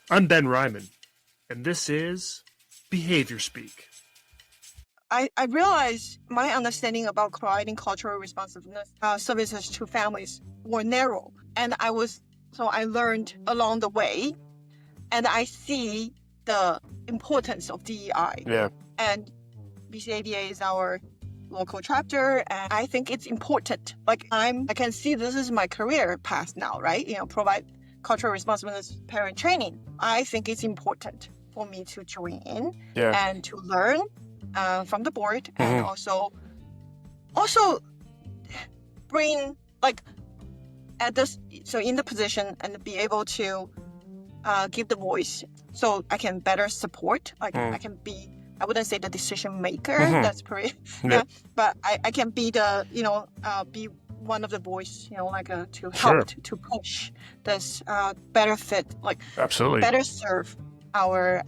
I'm Ben Reiman, and this is Behaviour Speak. I realized my understanding about providing cultural responsiveness services to families were narrow. And I learned along the way, and I see the importance of DEI. Yeah. And BCBA is our local chapter, and I think it's important. Like I can see this is my career path now, right? Provide cultural responsiveness parent training. I think it's important for me to join in and to learn from the board, and also bring in the position and be able to give the voice, so I can better support. I can be, I wouldn't say the decision maker. That's pretty, but I can be the be one of the voice, to help to push this better fit, Absolutely better serve our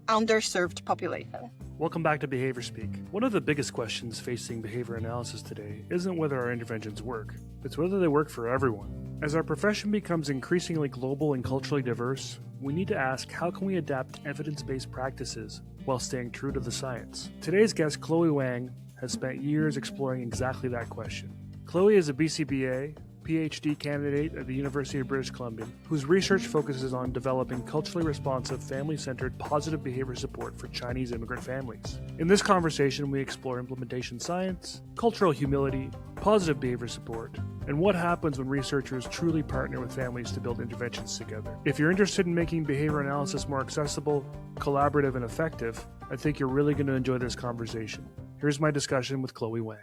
underserved population. Welcome back to Behaviour Speak. One of the biggest questions facing behavior analysis today isn't whether our interventions work, it's whether they work for everyone. As our profession becomes increasingly global and culturally diverse, we need to ask, how can we adapt evidence-based practices while staying true to the science? Today's guest, Chloe Wang, has spent years exploring exactly that question. Chloe is a BCBA, PhD candidate at the University of British Columbia, whose research focuses on developing culturally responsive, family-centered, positive behavior support for Chinese immigrant families. In this conversation, we explore implementation science, cultural humility, positive behavior support, and what happens when researchers truly partner with families to build interventions together. If you're interested in making behavior analysis more accessible, collaborative, and effective, I think you're really going to enjoy this conversation. Here's my discussion with Chloe Wang.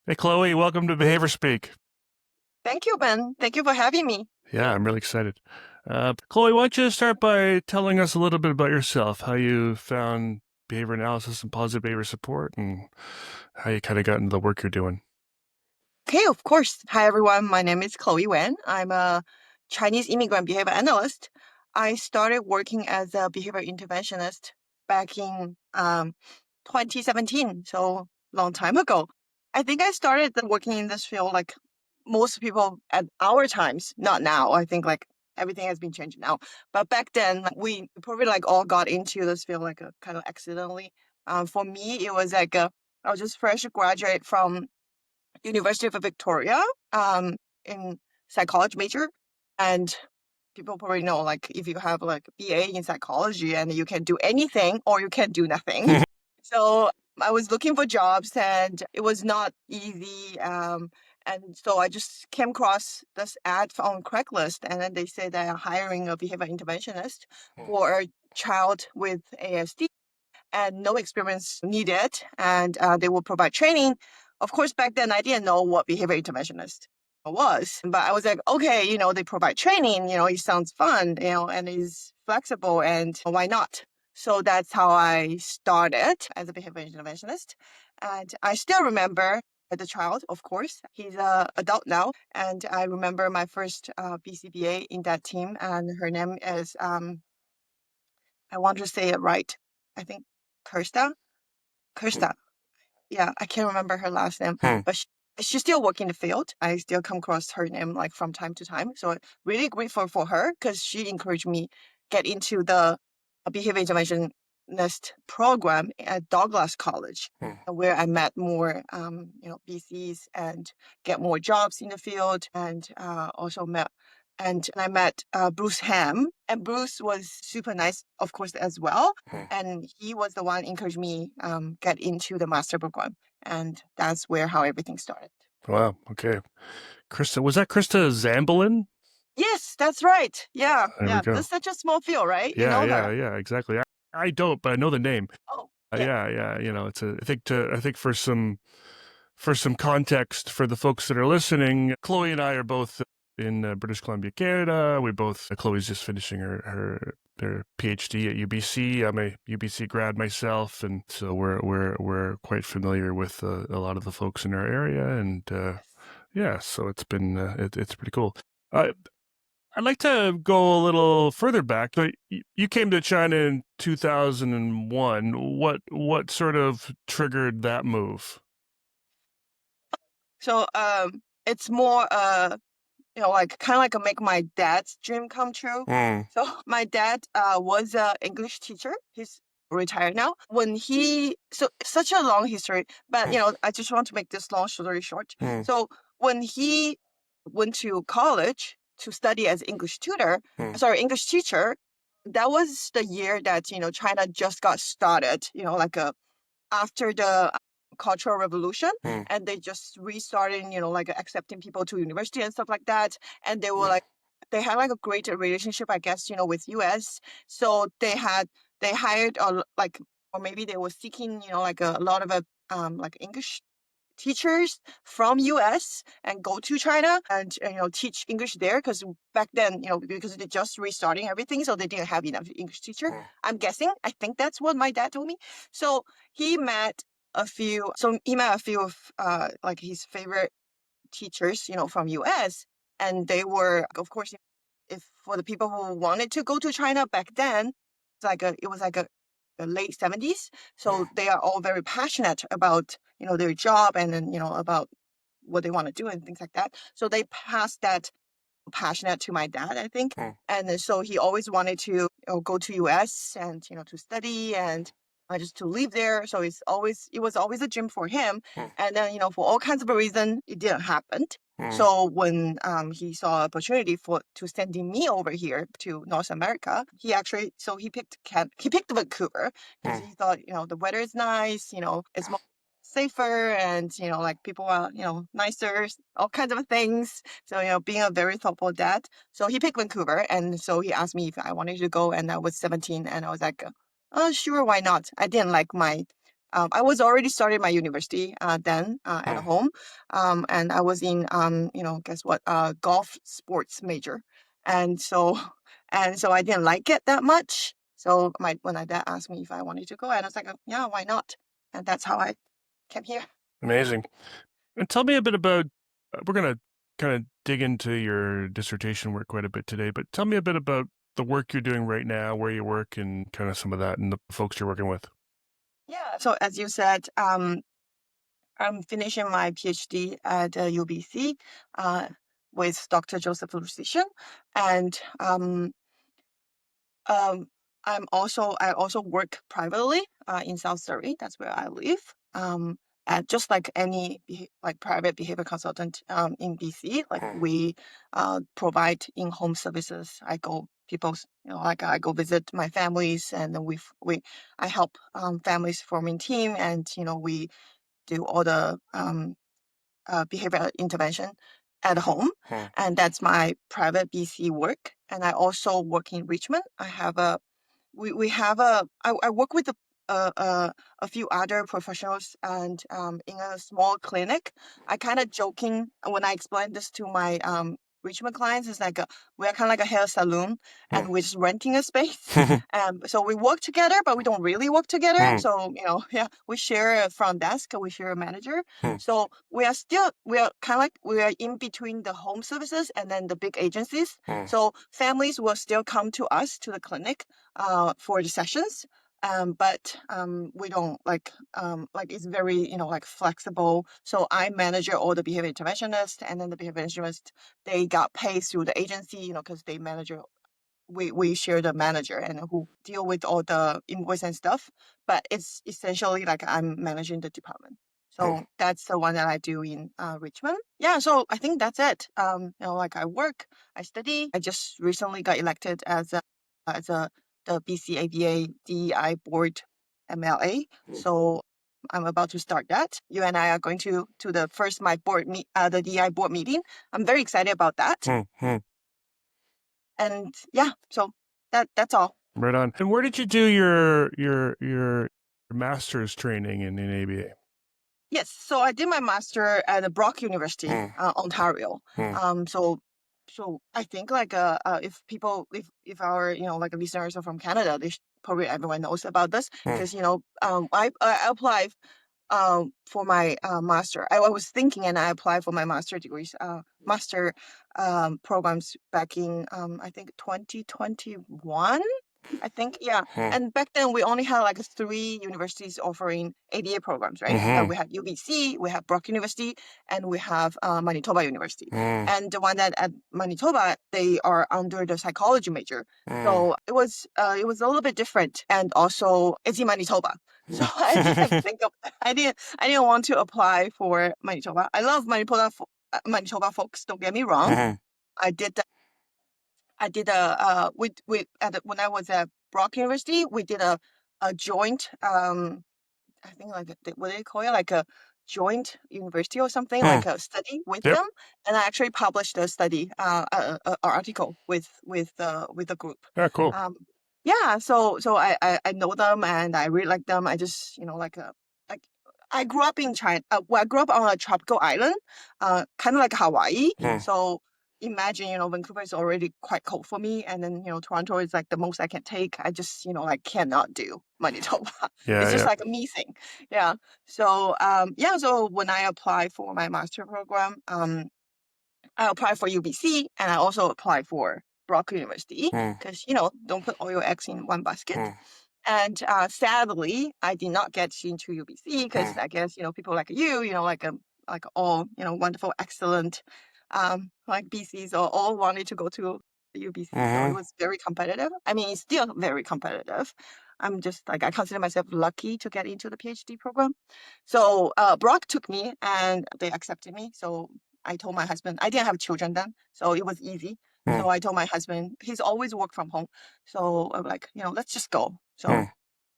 Hey, Chloe, welcome to Behaviour Speak. Thank you, Ben. Thank you for having me. Yeah, I'm really excited. Chloe, why don't you start by telling us a little bit about yourself, how you found behavior analysis and positive behavior support, and how you kind of got into the work you're doing. Okay, of course. Hi, everyone. My name is Chloe Wang. I'm a Chinese immigrant behavior analyst. I started working as a behavior interventionist back in 2017, so long time ago. I think I started working in this field like most people at our times, not now. I think everything has been changed now. But back then, we probably all got into this field kind of accidentally. For me, it was I was just fresh graduate from University of Victoria in psychology major, and people probably know if you have BA in psychology, and you can do anything or you can do nothing. So I was looking for jobs, and it was not easy. And so I just came across this ad on Craigslist, and then they said they are hiring a behavior interventionist for a child with ASD and no experience needed, and they will provide training. Of course, back then I didn't know what behavior interventionist was, but I was like, okay, they provide training, it sounds fun, and is flexible, and why not? So that's how I started as a behavior interventionist. And I still remember the child, of course. He's an adult now. And I remember my first BCBA in that team, and her name is, I want to say it right, I think Kirsta. Yeah, I can't remember her last name, but she's still working in the field. I still come across her name from time to time. So really grateful for her, because she encouraged me get into the behavior interventionist program at Douglas College, where I met more BCs and get more jobs in the field, and I met Bruce Ham, and Bruce was super nice, of course, as well. And he was the one encouraged me get into the master program, and that's how everything started. Wow. Okay. Krista, was that Krista Zambolin? Yes, that's right. Yeah. There we go. That's such a small field, right? Yeah, you know her. yeah, exactly. I don't, but I know the name. Oh, yeah. It's I think for some context for the folks that are listening, Chloe and I are both in British Columbia, Canada. Chloe's just finishing her PhD at UBC. I'm a UBC grad myself, and so we're quite familiar with a lot of the folks in our area, and so it's been it's pretty cool. I'd like to go a little further back. But you came to China in 2001. What sort of triggered that move? So it's more like kind of like make my dad's dream come true. So my dad was an English teacher. He's retired now. So such a long history, but I just want to make this long story short. So when he went to college to study as English English teacher, that was the year that China just got started. Like after the Cultural Revolution, and they just restarted, like accepting people to university and stuff like that. And they were like, they had like a great relationship, I guess, with US. So they hired or maybe they were seeking, like a lot of like English teachers from US and go to China and teach English there, because back then because they're just restarting everything, so they didn't have enough English teacher. I'm guessing. I think that's what my dad told me. So he met a few of like his favorite teachers from US, and they were, of course, if for the people who wanted to go to China back then, it was like a the late 70s. So they are all very passionate about, their job, and then, about what they want to do and things like that. So they passed that passionate to my dad, I think. And then, so he always wanted to go to US and, to study and just to live there. So it was always a dream for him. And then, for all kinds of reasons, it didn't happen. So when he saw opportunity to sending me over here to North America, he picked Vancouver because he thought the weather is nice, it's more safer, and like people are nicer, all kinds of things. So being a very thoughtful dad, so he picked Vancouver, and so he asked me if I wanted to go, and I was 17, and I was like, oh sure, why not? I didn't like my I was already started my university then at home, and I was in guess what, golf sports major, and so I didn't like it that much. So when my dad asked me if I wanted to go, and I was like, yeah, why not? And that's how I came here. Amazing. And tell me a bit about, we're going to kind of dig into your dissertation work quite a bit today, but tell me a bit about the work you're doing right now, where you work, and kind of some of that, and the folks you're working with. Yeah. So as you said, I'm finishing my PhD at UBC with Dr. Joseph Lucian, and um, I also work privately in South Surrey. That's where I live. And just like any like private behavior consultant in BC, like we provide in-home services. I go I go visit my families, and then I help families forming team, and we do all the behavioral intervention at home. And that's my private BC work. And I also work in Richmond. We have I work with a few other professionals, and in a small clinic. I kind of joking when I explain this to my Richmond clients. It's like we're kind of like a hair salon, and we're just renting a space. So we work together, but we don't really work together. So yeah, we share a front desk, we share a manager. So we are kind of like we are in between the home services and then the big agencies. So families will still come to us to the clinic for the sessions. But we don't like it's very like flexible. So I manage all the behavior interventionists, and then the behavior interventionists, they got paid through the agency, because they manage. We share the manager and who deal with all the invoice and stuff. But it's essentially like I'm managing the department. So that's the one that I do in Richmond. Yeah, so I think that's it. Like I work, I study. I just recently got elected as a the BCABA DEI board MLA. So I'm about to start that. You and I are going to the first my the DEI board meeting. I'm very excited about that. And yeah, so that's all. Right on. And where did you do your master's training in ABA? Yes, so I did my master at the Brock University, Ontario. So I think like if our like listeners are from Canada, probably everyone knows about this, because I applied for my master. I was thinking, and I applied for my master degrees, master programs back in I think 2021. I think, yeah. And back then we only had like 3 universities offering ABA programs, right? We had UBC, we have Brock University, and we have Manitoba University. And the one that at Manitoba, they are under the psychology major. So it was a little bit different, and also it's in Manitoba. So I didn't think of I didn't want to apply for Manitoba. I love Manitoba folks. Don't get me wrong. I did when I was at Brock University, we did a joint I think like what do they call it, like a joint university or something, like a study with Yep. them, and I actually published a study a article with the group. Yeah, cool. Yeah, so I know them and I really like them. I just like I grew up in China. Well, I grew up on a tropical island, kind of like Hawaii. So imagine, Vancouver is already quite cold for me, and then Toronto is like the most I can take. I just like cannot do Manitoba. Yeah, It's just yeah. like a me thing. Yeah. So so when I applied for my master program, I applied for UBC and I also applied for Brock University because don't put all your eggs in one basket. And sadly, I did not get into UBC because I guess people like you, like all wonderful, excellent, like BCs all wanted to go to UBC. So it was very competitive. I mean, it's still very competitive. I'm just like I consider myself lucky to get into the PhD program. So Brock took me and they accepted me. So I told my husband I didn't have children then, so it was easy. So I told my husband he's always worked from home. So I'm like, let's just go. So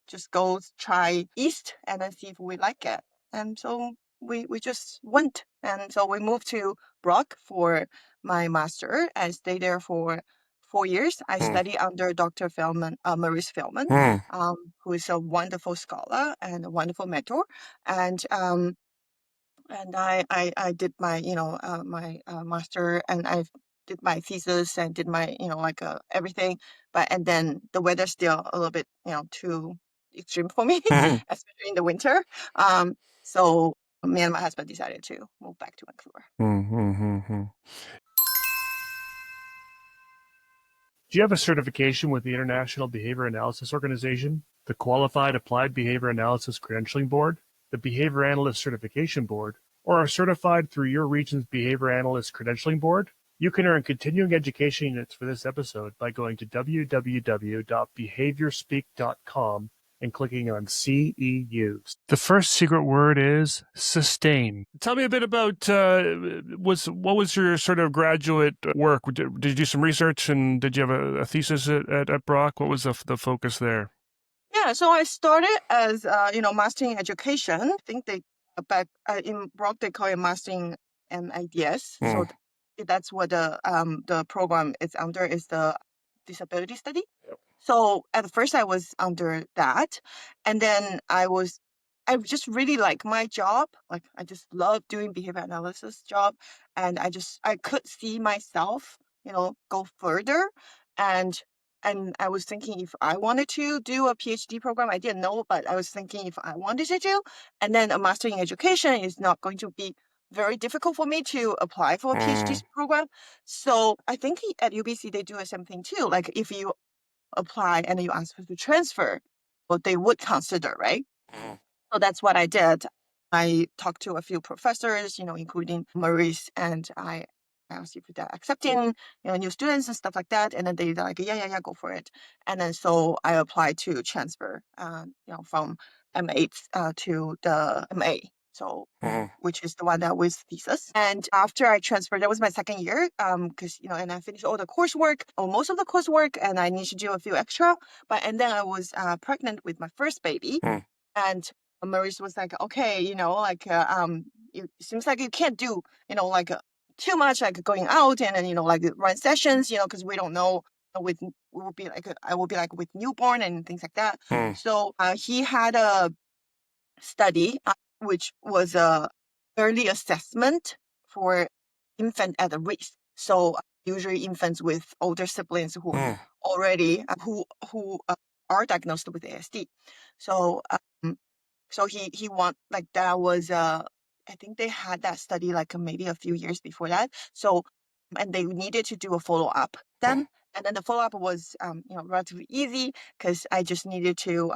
just go try East and then see if we like it. And so we just went. And so we moved to Brock for my master. I stayed there for 4 years. I studied under Dr. Maurice Feldman, who is a wonderful scholar and a wonderful mentor. And I did my my master, and I did my thesis and did my everything, and then the weather's still a little bit too extreme for me, especially in the winter. So me and my husband decided to move back to Vancouver. Do you have a certification with the International Behavior Analysis Organization, the Qualified Applied Behavior Analysis Credentialing Board, the Behavior Analyst Certification Board, or are certified through your region's Behavior Analyst Credentialing Board? You can earn continuing education units for this episode by going to www.behaviorspeak.com and clicking on CEUs. The first secret word is sustain. Tell me a bit about what was your sort of graduate work? Did you do some research and did you have a thesis at Brock? What was the focus there? Yeah, so I started as master in education. I think they back in Brock they call it master in MIDS. So that's what the program is under, is the disability study. So at first I was under that, and then I just really like my job. Like I just love doing behavior analysis job, and I could see myself, go further, and I was thinking if I wanted to do a PhD program, I didn't know, but I was thinking if I wanted to do, and then a master in education is not going to be very difficult for me to apply for a PhD program. So I think at UBC they do the same thing too. Like if you apply and you ask to transfer, what they would consider, right? So that's what I did. I talked to a few professors, including Maurice, and I asked if they're accepting, new students and stuff like that. And then they're like, yeah, go for it. And then so I applied to transfer, from M8 to the MA. So, which is the one that was thesis. And after I transferred, that was my second year, because and I finished all the coursework or most of the coursework, and I needed to do a few extra. And then I was pregnant with my first baby, and Maurice was like, okay, it seems like you can't do, too much, like going out and then, like run sessions, because we don't know I will be like with newborn and things like that. So he had a study, which was a early assessment for infant at risk. So usually infants with older siblings who already who are diagnosed with ASD. So so he want like that was I think they had that study like maybe a few years before that. So and they needed to do a follow up then, And then the follow-up was, relatively easy because I just needed to,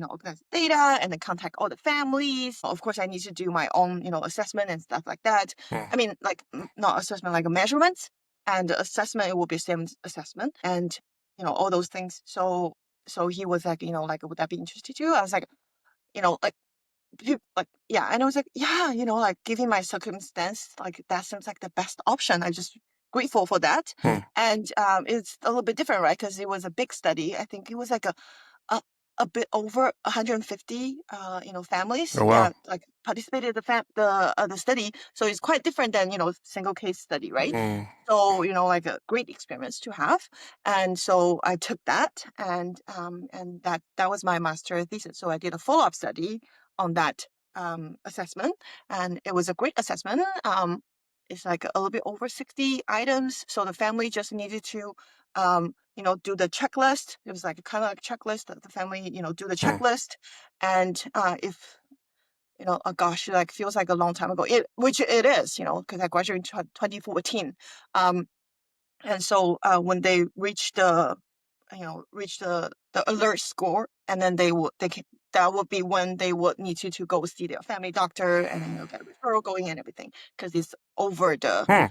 organize data and then contact all the families. Of course, I need to do my own, assessment and stuff like that. I mean, like not assessment, like measurements and assessment. It will be same assessment and all those things. So he was like, like would that be interested too? I was like, like yeah, and I was like, yeah, like given my circumstance, like that seems like the best option. I just grateful for that. And it's a little bit different, right? Because it was a big study. I think it was like a, a bit over 150 families, Oh, wow. like participated in the study. So it's quite different than single case study, right? So like a great experience to have. And so I took that, and that was my master thesis. So I did a follow-up study on that assessment, and it was a great assessment. It's like a little bit over 60 items. So the family just needed to do the checklist. It was like kind of like checklist that the family, do the checklist. And if, oh gosh, like feels like a long time ago, which it is, because I graduated in 2014. And so when they reach the alert score, and then that would be when they would need to go see their family doctor, and then get a referral going and everything, because it's over the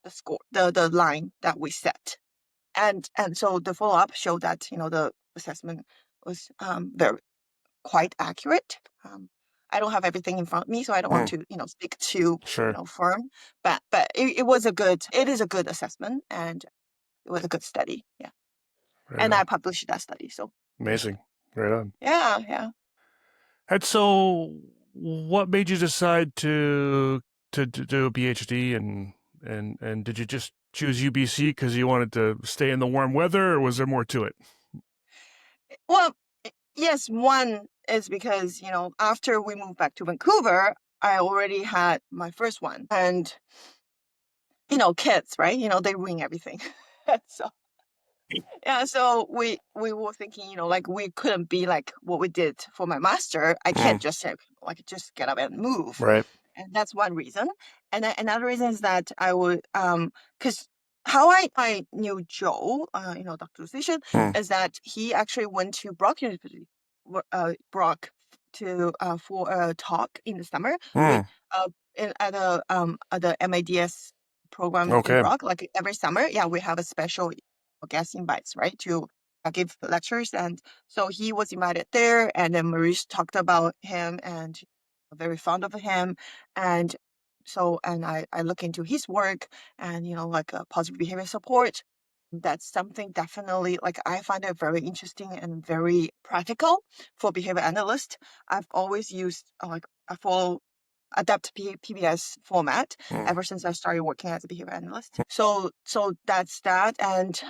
the score, the line that we set. And so the follow-up showed that the assessment was very quite accurate. I don't have everything in front of me, so I don't want to speak too Sure. firm, but it is a good assessment, and it was a good study. Yeah. Right And on. I published that study. So Amazing. Right on. yeah. And so, what made you decide to do a PhD, and did you just choose UBC because you wanted to stay in the warm weather, or was there more to it? Well, yes, one is because, after we moved back to Vancouver, I already had my first one. And, kids, right? They ruin everything. So yeah, so we were thinking, like we couldn't be like what we did for my master. I can't just say like just get up and move. Right. And that's one reason. And then another reason is that I would because how I knew Joe, Dr. Lucian, is that he actually went to Brock University, Brock to for a talk in the summer with at the MADS program in Okay. Brock. Like every summer, yeah, we have a special guest invites, right, to give lectures. And so he was invited there, and then Maurice talked about him and very fond of him. And so, and I look into his work, and like a positive behavior support. That's something definitely like I find it very interesting and very practical for behavior analyst. I've always used I follow adapt PBS format ever since I started working as a behavior analyst. So that's that. And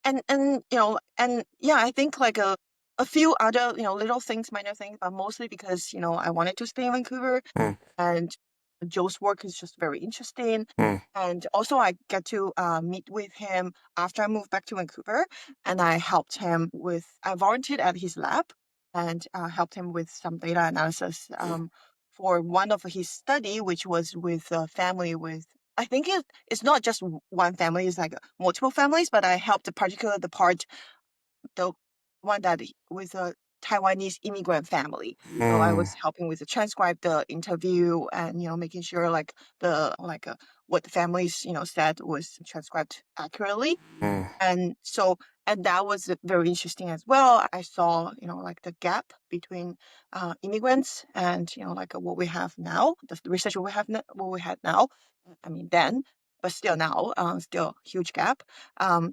and yeah, I think like a few other little things, minor things, but mostly because I wanted to stay in Vancouver, and Joe's work is just very interesting. And also I get to meet with him after I moved back to Vancouver, and I volunteered at his lab, and helped him with some data analysis for one of his study, which was with a family with, I think it's not just one family, it's like multiple families, but I helped particularly the one that with a Taiwanese immigrant family. So I was helping with the transcribe the interview, and making sure like what the families said was transcribed accurately. And so, and that was very interesting as well. I saw like the gap between immigrants and like what we have now, the research what we had now. I mean then, but still now, still huge gap.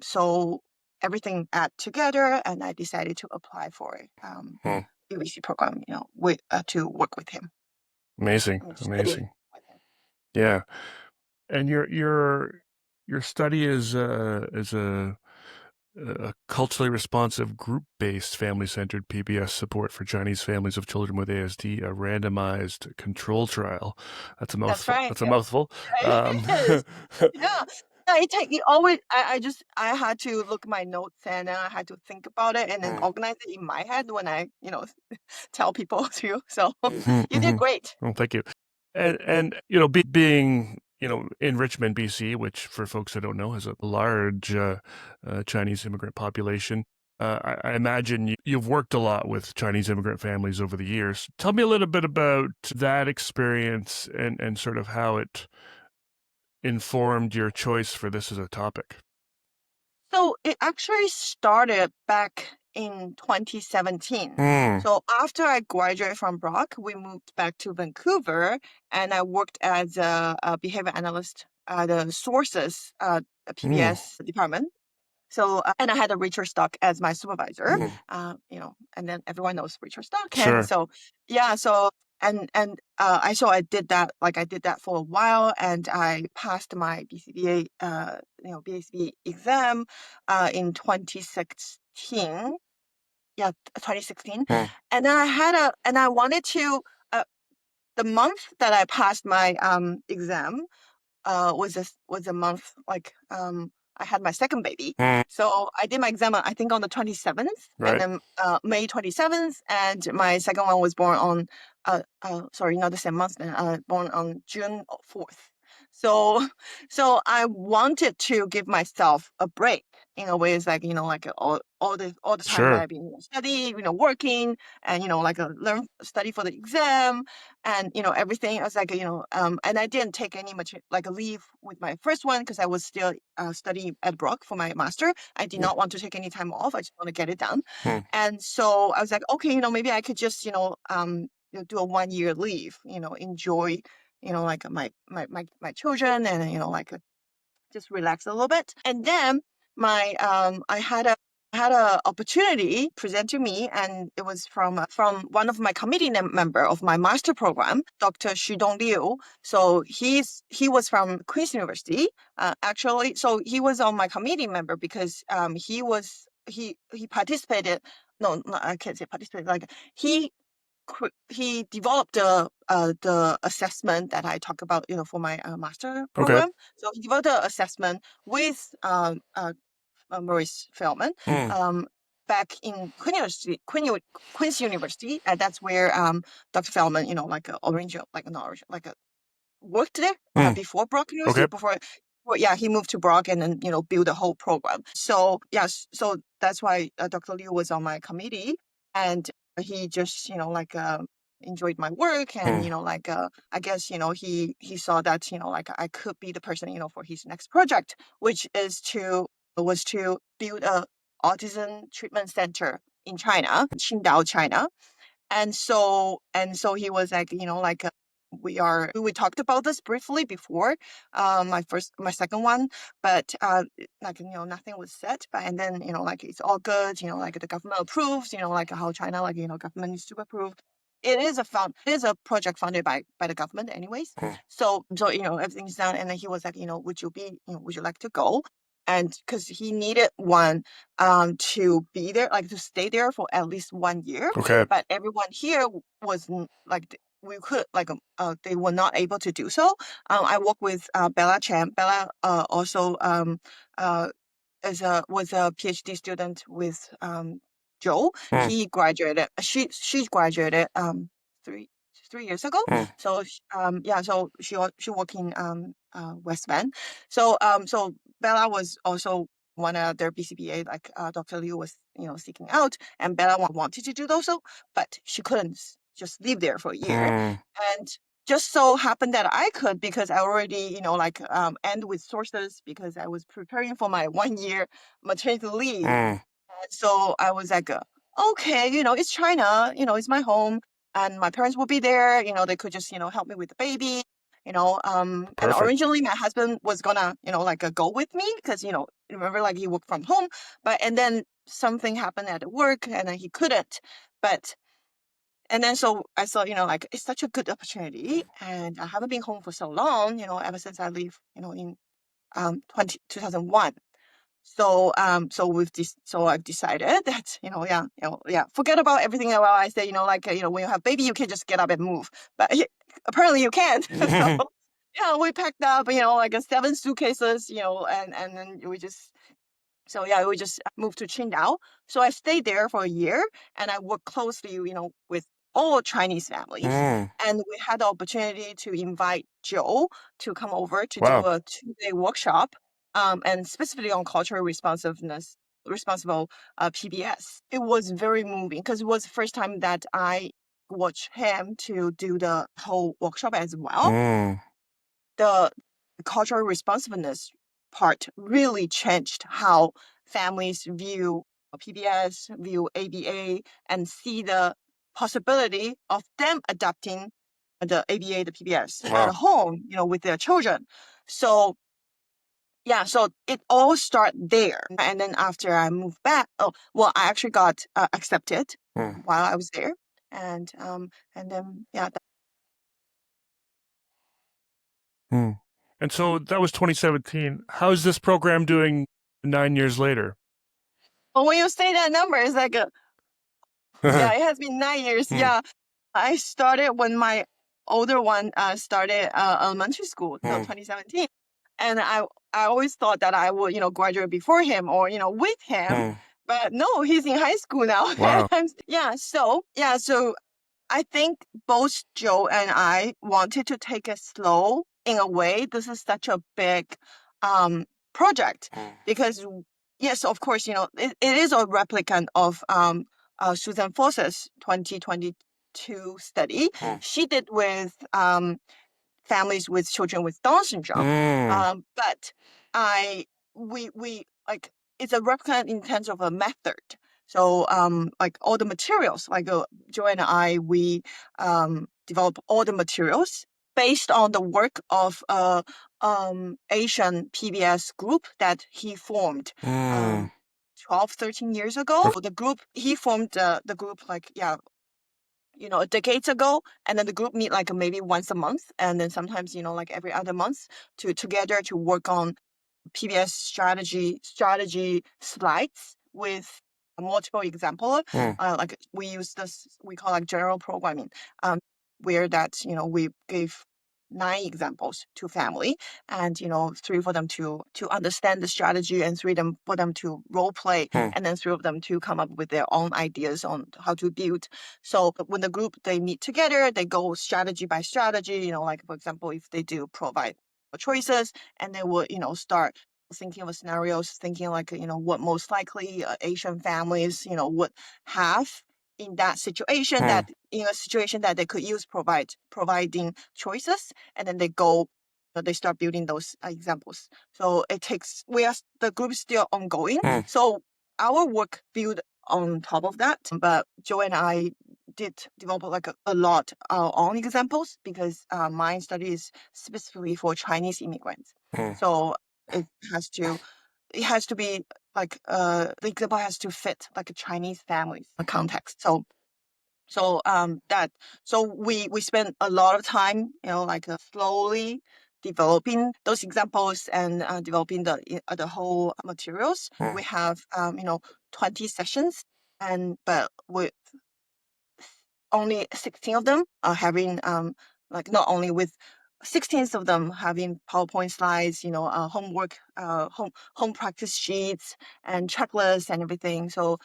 So everything add together, and I decided to apply for UBC program, with to work with him. Amazing. Amazing. Yeah. And your study is a culturally responsive, group-based, family-centered PBS support for Chinese families of children with ASD, a randomized control trial. That's a mouthful. That's right. That's a mouthful. Yes. Yeah. It always, I had to look my notes, and then I had to think about it and then organize it in my head when I, tell people to. So you did great. Well, thank you. And being in Richmond, BC, which for folks that don't know has a large Chinese immigrant population. I imagine you've worked a lot with Chinese immigrant families over the years. Tell me a little bit about that experience and sort of how it informed your choice for this as a topic. So it actually started back in 2017. So after I graduated from Brock, we moved back to Vancouver, and I worked as a behavior analyst at the Sources PBS department. So, and I had a Richard Stock as my supervisor, and then everyone knows Richard Stock. Sure. And so, I did that, for a while, and I passed my BCBA, BCBA exam, in 2016. Yeah, 2016. And then I wanted to, the month that I passed my, exam, was a month I had my second baby. So I did my exam I think on the 27th, Right. and then May 27th, and my second one was born on sorry, not the same month, born on June 4th. So I wanted to give myself a break in a way. It's like, all the time Sure. that I've been studying, working, and learn study for the exam, and everything. I was like, and I didn't take any much leave with my first one because I was still studying at Brock for my master. I did not want to take any time off. I just want to get it done. And so I was like, okay, maybe I could just do a 1 year leave, enjoy my children, and just relax a little bit. And then I had a opportunity present to me, and it was from one of my committee member of my master program, Dr. Xudong Liu. So he was from Queen's University, actually. So he was on my committee member because he participated. No, I can't say participated. He developed the assessment that I talk about, for my master program. So he developed the assessment with Maurice Feldman, back in Queen's University, and that's where Dr. Feldman, worked there before Brock University. He moved to Brock and then built a whole program. So yes, so that's why Dr. Liu was on my committee, and he just enjoyed my work, and I guess he saw that I could be the person for his next project, which was to build a autism treatment center in China, Qingdao, China. And so he was like, we talked about this briefly before, my second one, but nothing was said. But and then it's all good, the government approves, how China government needs to approve. It is a project funded by the government anyways. So everything's done, and then he was like, would you like to go? And because he needed one to be there, to stay there for at least 1 year. But everyone here was we could they were not able to do so. I work with Bella Chan. Bella also was a PhD student with Joe. He graduated. She graduated 3 years ago. So so she worked in West Van. So Bella was also one of their BCBA, Dr. Liu was seeking out, and Bella wanted to do those, but she couldn't just live there for a year. And just so happened that I could, because I already end with Sources, because I was preparing for my 1 year maternity leave. So I was like, okay, it's China, it's my home, and my parents will be there. They could just help me with the baby. And originally my husband was gonna go with me, because remember, he worked from home, and then something happened at work, and then he couldn't. And then so I thought, it's such a good opportunity, and I haven't been home for so long, ever since I leave, in 2001. So so I've decided that forget about everything about I say, when you have baby you can just get up and move, but apparently you can't. So we packed up 7 suitcases, and then we just moved to Qingdao. So I stayed there for a year, and I worked closely with all Chinese families. And we had the opportunity to invite Joe to come over to do a 2-day workshop, and specifically on cultural responsiveness, responsible PBS. It was very moving because it was the first time that I watched him to do the whole workshop as well. The cultural responsiveness part really changed how families view PBS, view ABA, and see the possibility of them adopting the ABA, the PBS at home, with their children. So yeah, so it all started there. And then after I moved back, I actually got accepted while I was there. And then, yeah. And so that was 2017. How is this program doing 9 years later? Well, when you say that number, it's like, yeah, it has been 9 years. Yeah. I started when my older one started elementary school, so 2017. And I always thought that I would, graduate before him or, with him. But no, he's in high school now. Wow. So I think both Joe and I wanted to take it slow in a way. This is such a big project because, yes, of course, it is a replicant of Susan Foster's 2022 study. She did with families with children with Down syndrome. But we like it's a replicant in terms of a method. So like all the materials, like Joe and I, we develop all the materials based on the work of Asian PBS group that he formed 12, 13 years ago. The group, he formed the group a decade ago, and then the group meet like maybe once a month, and then sometimes like every other month together to work on PBS strategy slides with multiple example. Like we use this, we call like general programming, where that we gave 9 examples to family, and 3 for them to understand the strategy, and 3 for them to role play, and then 3 of them to come up with their own ideas on how to build. So when the group they meet together, they go strategy by strategy. Like for example, if they do provide choices, and they would start thinking of scenarios, thinking like what most likely Asian families would have in that situation, that in a situation that they could use providing choices, and then they start building those examples. So the group is still ongoing. So our work built on top of that, but Joe and I did develop like a lot our own examples because my study is specifically for Chinese immigrants. So it has to be like the example has to fit like a Chinese family's context. So we spend a lot of time, like slowly developing those examples and developing the whole materials. We have 20 sessions, but with only 16 of them are having like not only with 16 of them having PowerPoint slides, homework, home practice sheets and checklists and everything. So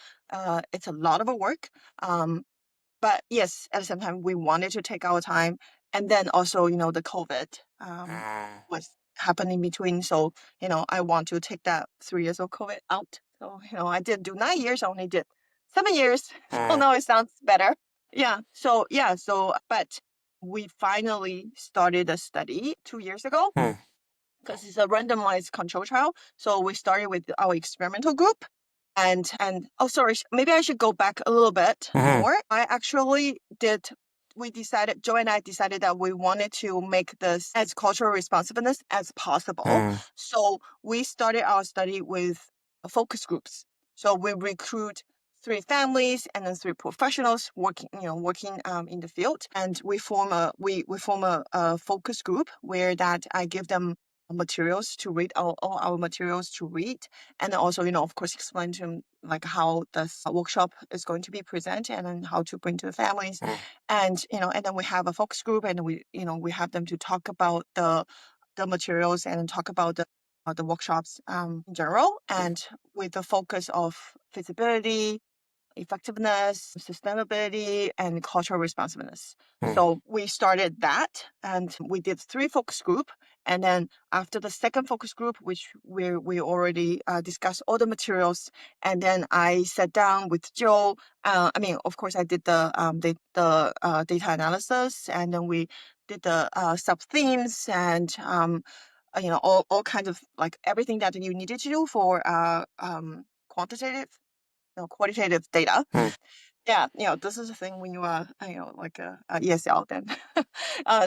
it's a lot of work. But yes, at the same time, we wanted to take our time. And then also, the COVID was happening in between. So, I want to take that 3 years of COVID out. So, I didn't do 9 years, I only did 7 years. So now it sounds better. But we finally started a study 2 years ago because it's a randomized control trial. So we started with our experimental group. And oh, sorry, maybe I should go back a little bit more. Joe and I decided that we wanted to make this as cultural responsiveness as possible. So we started our study with focus groups. So we recruit 3 families and then 3 professionals working in the field, and we form a focus group where that I give them materials to read, all our materials to read, and also of course explain to them like how this workshop is going to be presented and then how to bring to the families. And and then we have a focus group, and we have them to talk about the materials and talk about the workshops in general, and with the focus of feasibility, effectiveness, sustainability, and cultural responsiveness. So we started that, and we did 3 focus group. And then after the second focus group, which we already discussed all the materials, and then I sat down with Joe. Of course, I did the data analysis, and then we did the sub themes and all kinds of like everything that you needed to do for quantitative, qualitative data. Yeah, this is the thing when you are, like a ESL then.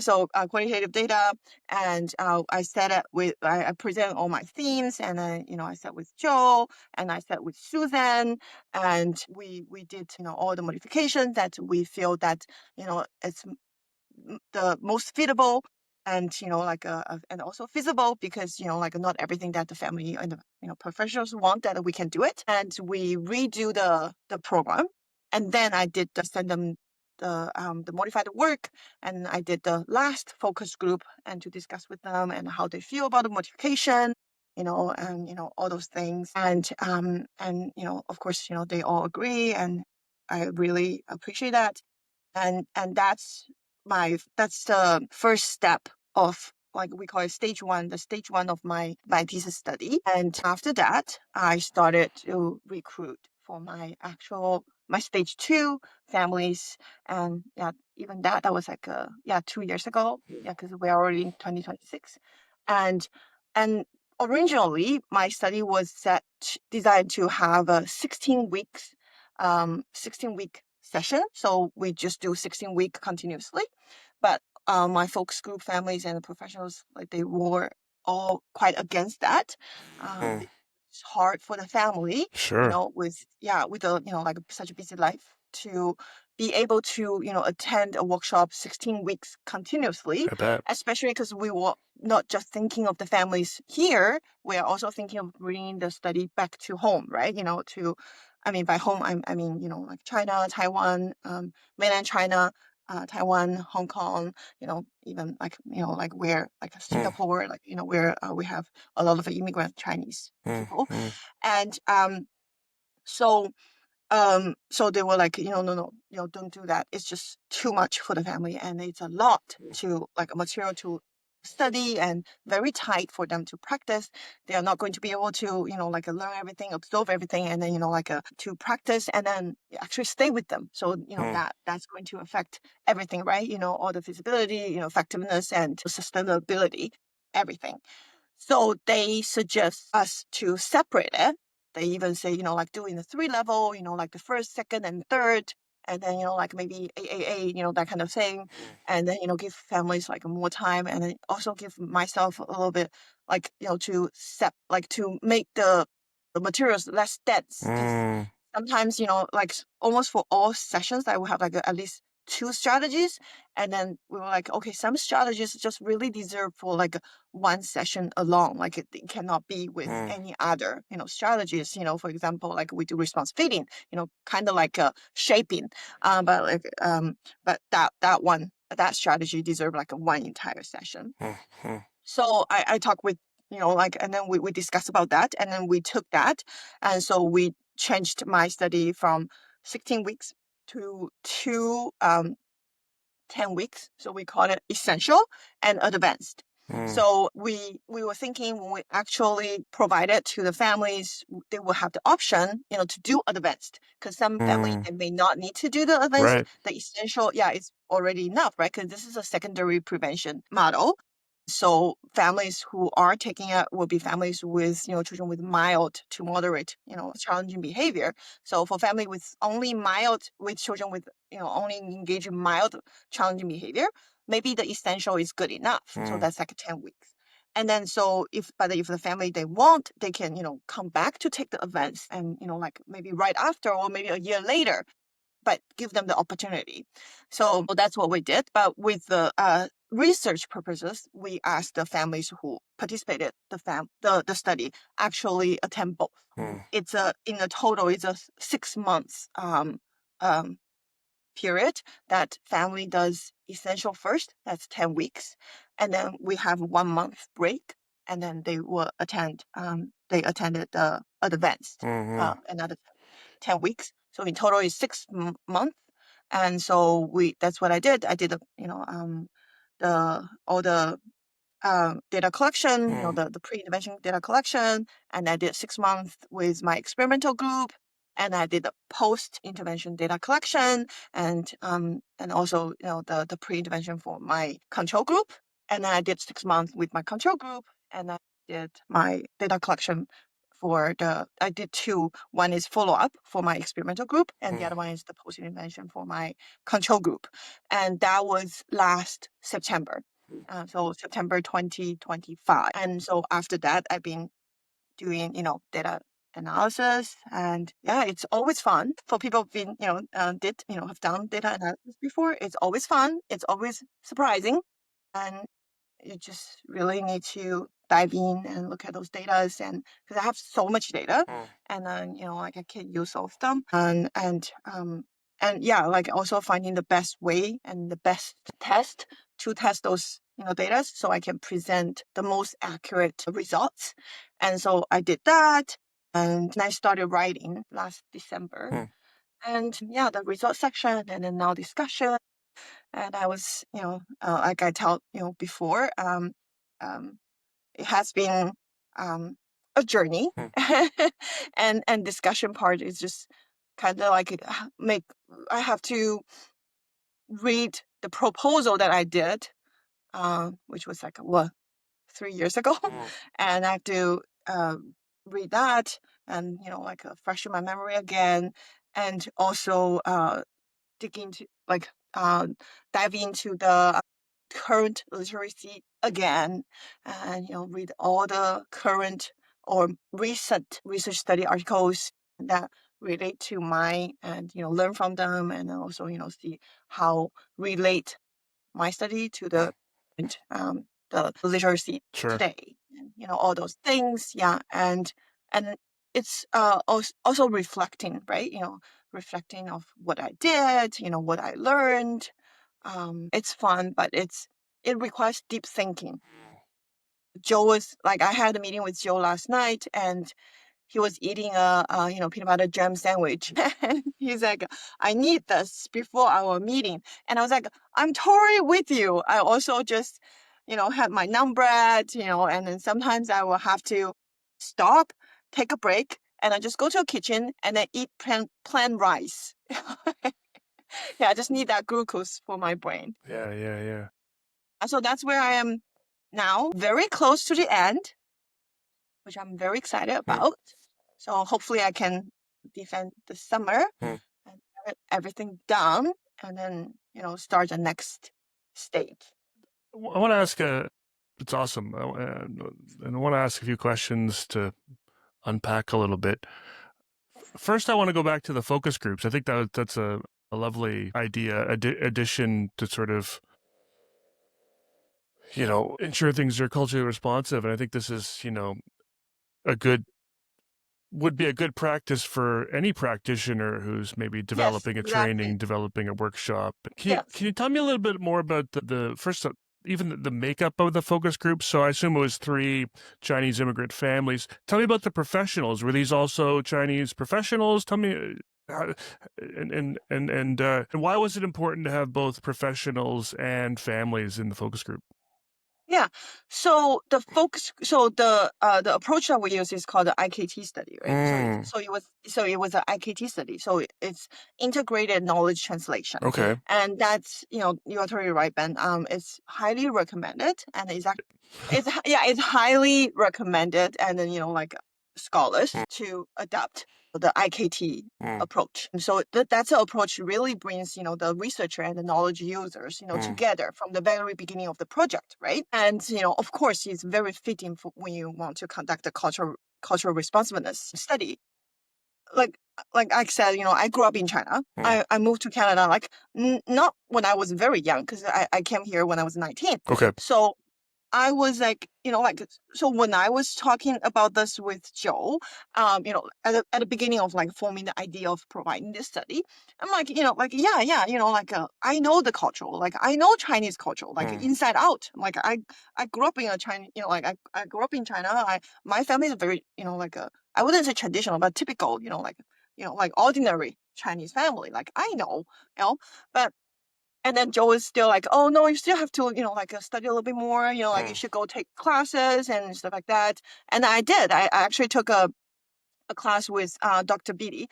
So qualitative data, and I present all my themes, and then, I sat with Joe, and I sat with Susan, and we did, all the modifications that we feel that, it's the most fitable and and also feasible, because like not everything that the family and the professionals want that we can do it, and we redo the program. And then I did send them the modified work, and I did the last focus group and to discuss with them and how they feel about the modification, and all those things. And of course, they all agree, and I really appreciate that. And that's the first step of, like, we call it stage 1, the stage 1 of my thesis study. And after that, I started to recruit for my stage 2 families. And yeah, even that was like 2 years ago, because we're already in 2026. And originally my study was designed to have a 16-week session. So we just do 16-week continuously. But my focus group families and the professionals, like, they were all quite against that. It's hard for the family, Sure. with a, like such a busy life, to be able to, attend a workshop 16 weeks continuously, I bet. especially because we were not just thinking of the families here, we are also thinking of bringing the study back to home, right? By home, I mean, like China, Taiwan, mainland China, Taiwan, Hong Kong, even like where, like Singapore, like, where we have a lot of immigrant Chinese people. And so so they were like, no, don't do that. It's just too much for the family, and it's a lot to, like, material to study, and very tight for them to practice. They are not going to be able to, like, learn everything, absorb everything, and then, like, to practice and then actually stay with them. So, that's going to affect everything, right? All the feasibility, effectiveness and sustainability, everything. So they suggest us to separate it. They even say, like, doing the 3 level, like the first, second, and third, and then, like maybe AAA, that kind of thing. And then, give families like more time, and then also give myself a little bit, like, to make the materials less dense. Because sometimes, like almost for all sessions, I will have like at least 2 strategies. And then we were like, okay, some strategies just really deserve for like 1 session alone. Like it cannot be with any other, strategies. For example, like we do response feeding, kind of like shaping. But that strategy deserve like 1 entire session. So I talk with, and then we discuss about that, and then we took that. And so we changed my study from 16 weeks to 10 weeks. So we call it essential and advanced. So we were thinking, when we actually provide it to the families, they will have the option, to do advanced, because some family, they may not need to do the advanced. Right. The essential, is already enough, right? Because this is a secondary prevention model. So families who are taking it will be families with, children with mild to moderate, challenging behavior. So for family with children with, only engaging mild challenging behavior, maybe the essential is good enough. So that's like 10 weeks. And then so if the family they want, they can, come back to take the advance, and, like maybe right after or maybe a year later, but give them the opportunity. So that's what we did. But with the research purposes, we asked the families who participated the study actually attend both. It's in a total, it's a 6 months period that family does essential first. That's 10 weeks, and then we have 1 month break, and then they will attend. They attended the advanced another 10 weeks. So in total is 6 months. And so that's what I did. I did, all the data collection, the pre-intervention data collection, and I did 6 months with my experimental group, and I did the post-intervention data collection, and also the pre-intervention for my control group, and then I did 6 months with my control group, and I did my data collection I did 2. One is follow-up for my experimental group, and the other one is the post-intervention for my control group, and that was last September. So September 2025. And so after that, I've been doing, data analysis, and yeah, it's always fun for people who've been, have done data analysis before. It's always fun. It's always surprising. And you just really need to dive in and look at those data, and because I have so much data, and then I can use all of them, and yeah, also finding the best way and the best test to test those data, so I can present the most accurate results. And so I did that, and I started writing last December. And yeah, the result section, and then now discussion. And I was, like I told before, it has been a journey, and discussion part is just kind of like I have to read the proposal that I did, which was like 3 years ago, and I have to read that and freshen my memory again, and also dig into dive into the current literacy again, and read all the current or recent research study articles that relate to mine, and learn from them, and also see how relate my study to the literacy today, and all those things. Yeah, and it's also reflecting, right? Reflecting of what I did, what I learned. It's fun, but it requires deep thinking. Joe was like, I had a meeting with Joe last night, and he was eating a peanut butter jam sandwich. And he's like, I need this before our meeting. And I was like, I'm totally with you. I also just, had my naan bread, and then sometimes I will have to stop, take a break, and I just go to a kitchen and then eat plain rice. Yeah, I just need that glucose for my brain. Yeah. So that's where I am now, very close to the end, which I'm very excited about. So hopefully I can defend the summer and get everything done, and then, start the next stage. I want to ask it's awesome. And I want to ask a few questions to unpack a little bit. First, I want to go back to the focus groups. I think that's a lovely idea, addition to sort of, ensure things are culturally responsive. And I think this is, would be a good practice for any practitioner who's maybe developing a training, developing a workshop. Can you tell me a little bit more about the first, even the makeup of the focus group? So I assume it was 3 Chinese immigrant families. Tell me about the professionals. Were these also Chinese professionals? Tell me, and why was it important to have both professionals and families in the focus group? Yeah. So the approach that we use is called the IKT study, right? So it was an IKT study. So it's integrated knowledge translation. Okay. And that's, you are totally right, Ben. It's highly recommended, and it's highly recommended, and then scholars to adopt the IKT approach. And so that's an approach really brings, the researcher and the knowledge users, together from the very beginning of the project, right? And, of course, it's very fitting for when you want to conduct a cultural responsiveness study. Like I said, I grew up in China. I moved to Canada, not when I was very young, because I came here when I was 19. Okay. So I was so when I was talking about this with Joe, at the beginning of forming the idea of providing this study, I'm I know the culture, I know Chinese culture, inside out. I grew up in a Chinese, I grew up in China. My family is very, I wouldn't say traditional, but typical, ordinary Chinese family. Like, I know, but and then Joe is still like, oh no, you still have to, study a little bit more, like you should go take classes and stuff like that. And I did. I actually took a class with Dr. Beatty.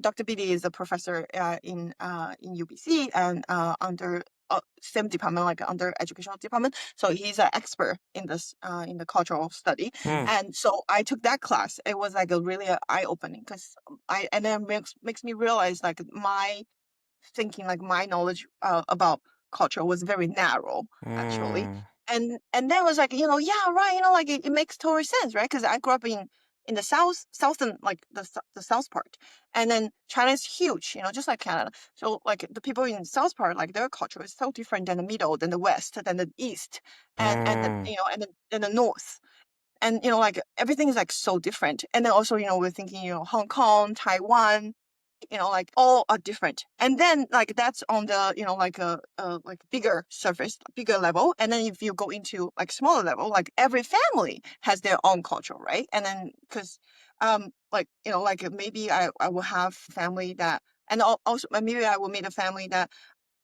Dr. Beatty is a professor in UBC and under same department, like under educational department. So he's an expert in this in the cultural study. And so I took that class. It was like a really eye opening because and then makes me realize like my thinking, like my knowledge about culture was very narrow actually. And then was like, yeah, right, like it makes total sense, right? Because I grew up in the southern, like the south part, and then China is huge, just like Canada. So like the people in the south part, like their culture is so different than the middle, than the west, than the east, and and the north. And like everything is like so different. And then also we're thinking Hong Kong, Taiwan, like all are different. And then like that's on the like a like bigger surface, bigger level. And then if you go into like smaller level, like every family has their own culture, right? And then because like like maybe I will have family that, and also maybe I will meet a family that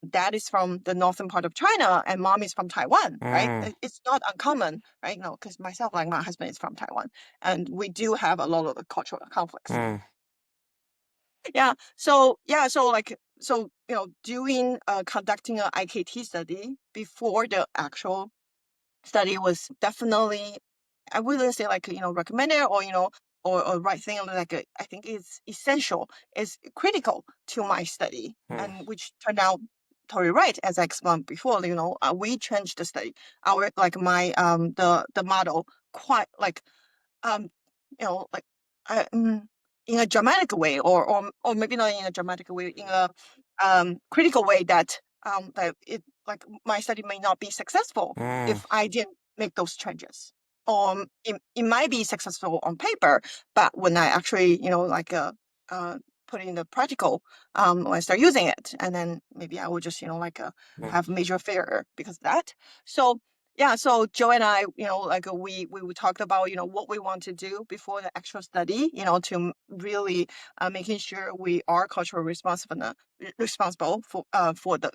dad is from the northern part of China and mom is from Taiwan, right? It's not uncommon, right? Because myself, like my husband is from Taiwan, and we do have a lot of cultural conflicts. So doing conducting an IKT study before the actual study was definitely, I wouldn't say like recommended or or right thing, like I think it's essential, is critical to my study, and which turned out totally right. As I explained before, we changed the study, our like my the model quite like like I, in a dramatic way, or maybe not in a dramatic way, in a critical way that it, like my study may not be successful if I didn't make those changes. Or it might be successful on paper, but when I actually like put in the practical, when I start using it, and then maybe I will just like have major failure because of that. So so Joe and I, like we talked about, what we want to do before the actual study, to really making sure we are culturally responsible for the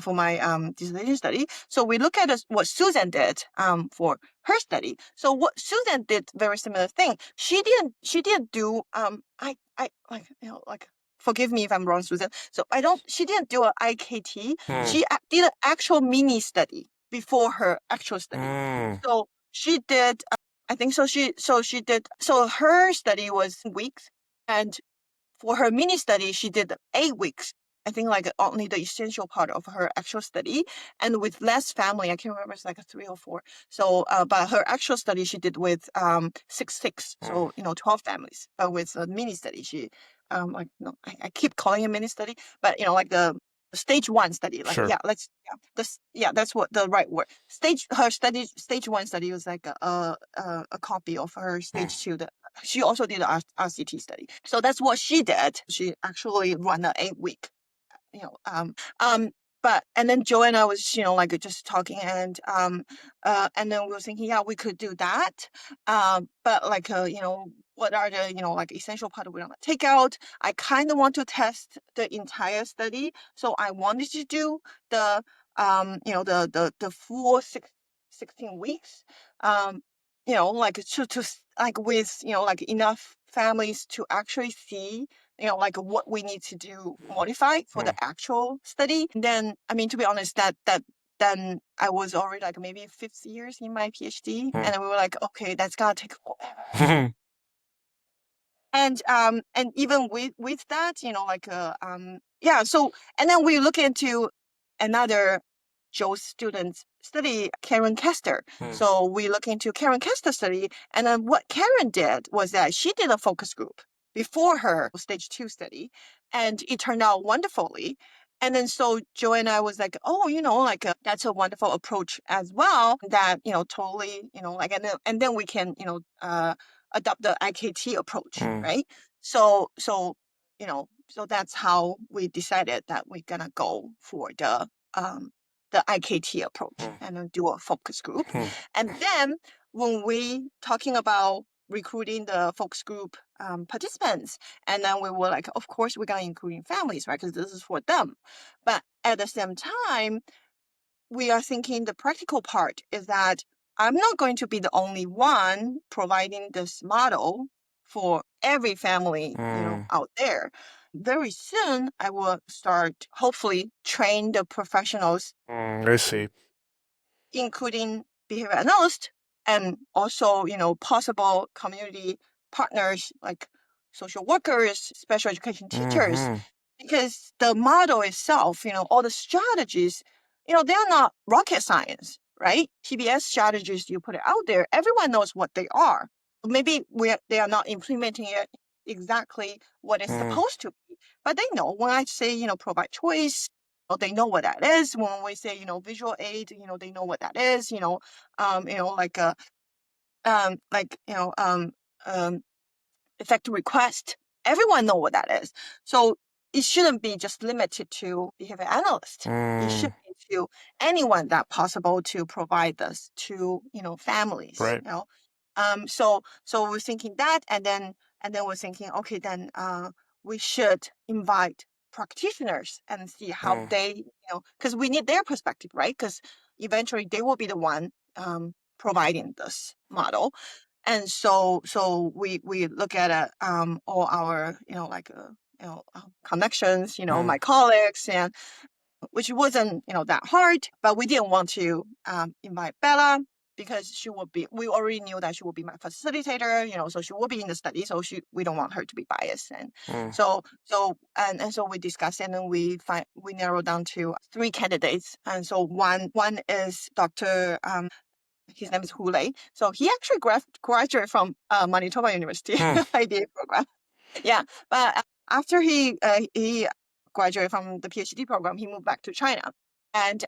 for my dissertation study. So we look at what Susan did for her study. So what Susan did, very similar thing. She didn't do I like like, forgive me if I'm wrong, Susan. So she didn't do an IKT. She did an actual mini study before her actual study. So she did, I think so. She did. So her study was weeks, and for her mini study, she did 8 weeks. I think like only the essential part of her actual study, and with less family. I can't remember, it's like a 3 or 4. So, but her actual study she did with 6. So 12 families. But with a mini study, she like no, I keep calling it mini study, but like the stage 1 study. Like that's what the right word. Her stage 1 study was like a copy of her stage 2. She also did an RCT study. So that's what she did. She actually ran an 8-week, but and then Joe and I was, like just talking, and then we were thinking, we could do that. But like, what are the, like essential part we want to take out? I kind of want to test the entire study. So I wanted to do the, the full 16 weeks, like to like with, like enough families to actually see, like what we need to do, modify for the actual study. And then, I mean, to be honest, then I was already like maybe 5th years in my PhD, and then we were like, okay, that's gonna take forever. And even with that, so and then we look into another Joe's student study, Karen Kester. So we look into Karen Kester study, and then what Karen did was that she did a focus group before her stage 2 study, and it turned out wonderfully. And then so Joe and I was like, oh, like that's a wonderful approach as well. That totally, like and then we can adopt the IKT approach, right? So so that's how we decided that we're gonna go for the IKT approach and then do a focus group. And then when we talking about recruiting the focus group participants. And then we were like, of course, we're going to include families, right? Because this is for them. But at the same time, we are thinking the practical part is that I'm not going to be the only one providing this model for every family, out there. Very soon, I will start, hopefully, train the professionals, I see. including behavior analysts and also, possible community partners like social workers, special education teachers, because the model itself, all the strategies, they're not rocket science, right? PBS strategies, you put it out there, everyone knows what they are. Maybe they are not implementing it exactly what it's supposed to be, but they know when I say, provide choice, they know what that is. When we say, visual aid, they know what that is, like like, effective request. Everyone know what that is. So it shouldn't be just limited to behavior analysts. It should be to anyone that possible to provide this to, families. Right. So we're thinking that, and then we're thinking, okay, then we should invite practitioners and see how they, because we need their perspective, right? Because eventually they will be the one providing this model. And so we look at all our connections, my colleagues, and which wasn't that hard, but we didn't want to invite Bella because we already knew that she would be my facilitator, so she will be in the study, so we don't want her to be biased. And so we discussed, and then we narrowed down to 3 candidates. And so one is Dr. His name is Hu Lei. So he actually graduated from Manitoba University IBA program. Yeah, but after he graduated from the PhD program, he moved back to China, and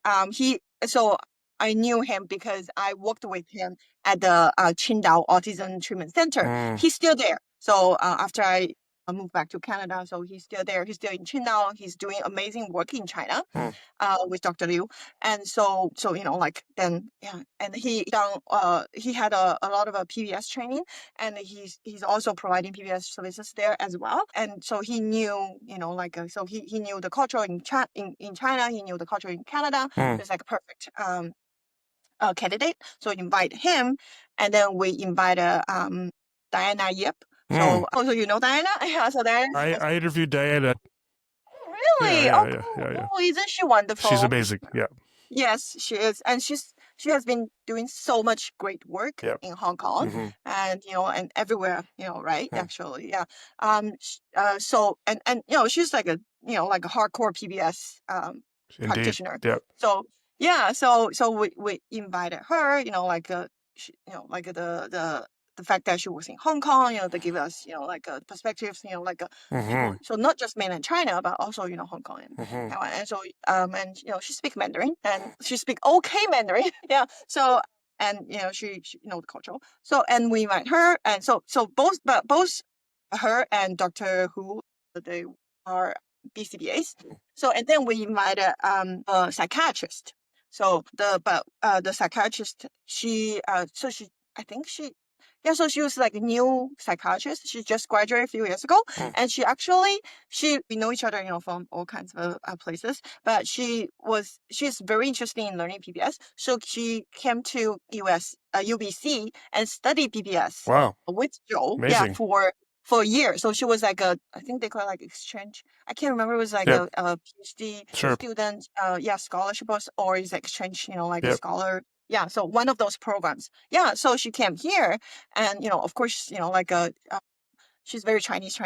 so I knew him because I worked with him at the Qingdao Autism Treatment Center. He's still there. So after I moved back to Canada, so he's still there. He's still in Qingdao. He's doing amazing work in China with Dr. Liu. And so then and he had a lot of PBS training, and he's also providing PBS services there as well. And so he knew, so he knew the culture in China, he knew the culture in Canada. It's like a perfect candidate. So invite him, and then we invited Diana Yip. So also Diana? Yeah, so Diana. I interviewed Diana. Really? Yeah, Oh, yeah, cool. yeah, yeah. Oh, isn't she wonderful? She's amazing. Yeah. Yes, she is. And she has been doing so much great work Yep. in Hong Kong and, and everywhere, right? Actually, yeah. So, and, she's like a hardcore PBS Indeed. practitioner. Yep. So, yeah, so we invited her, the fact that she was in Hong Kong, to give us, perspectives, people. So not just mainland China, but also, Hong Kong and Taiwan. And so, and, she speaks Mandarin, and she speaks okay Mandarin. Yeah. So, and, she the culture. So, and we invite her. And so both her and Dr. Hu, they are BCBAs. So, and then we invited a psychiatrist. So the psychiatrist, so she was like a new psychiatrist. She just graduated a few years ago, and we know each other, from all kinds of places. But she's very interested in learning PBS, so she came to UBC and studied PBS. Wow. With Joe. Amazing. Yeah, for a year. So she was like I think they call it like exchange. I can't remember. It was like a PhD student, scholarship or is exchange, a scholar. Yeah, so one of those programs. Yeah, so she came here, and of course, she's very Chinese,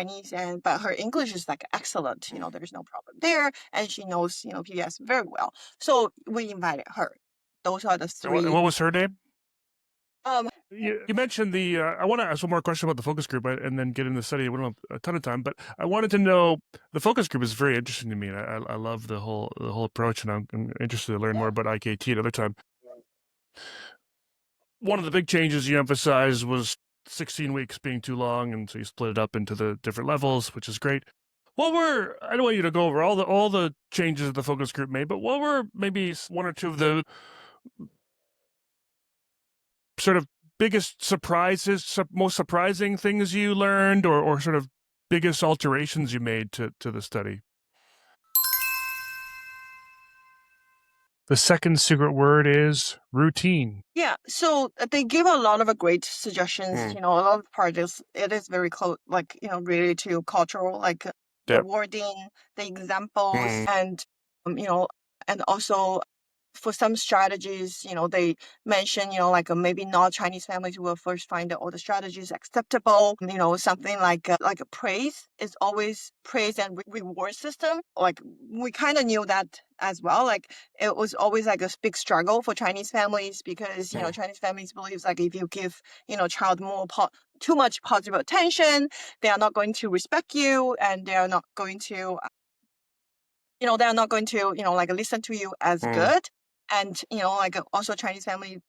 but her English is like excellent. There's no problem there, and she knows PBS very well. So we invited her. Those are the 3. What was her name? You mentioned I want to ask one more question about the focus group and then get into the study. We don't have a ton of time, but I wanted to know, the focus group is very interesting to me. And I love the whole approach, and I'm interested to learn more about IKT another time. One of the big changes you emphasized was 16 weeks being too long, and so you split it up into the different levels, which is great. I don't want you to go over all the changes that the focus group made, but what were maybe one or two of the sort of biggest surprises, most surprising things you learned, or sort of biggest alterations you made to the study? The second secret word is routine. Yeah, so they give a lot of great suggestions. A lot of projects, it is very close, related to cultural, the Yep. wording, the examples, and, and also for some strategies, they mention, maybe not Chinese families will first find all the strategies acceptable. Something like a praise is always praise and reward system. Like we kind of knew that as well. Like it was always like a big struggle for Chinese families because, Chinese families believes like if you give, child too much positive attention, they are not going to respect you and they are not going to they're not going to, listen to you as good. And, also Chinese family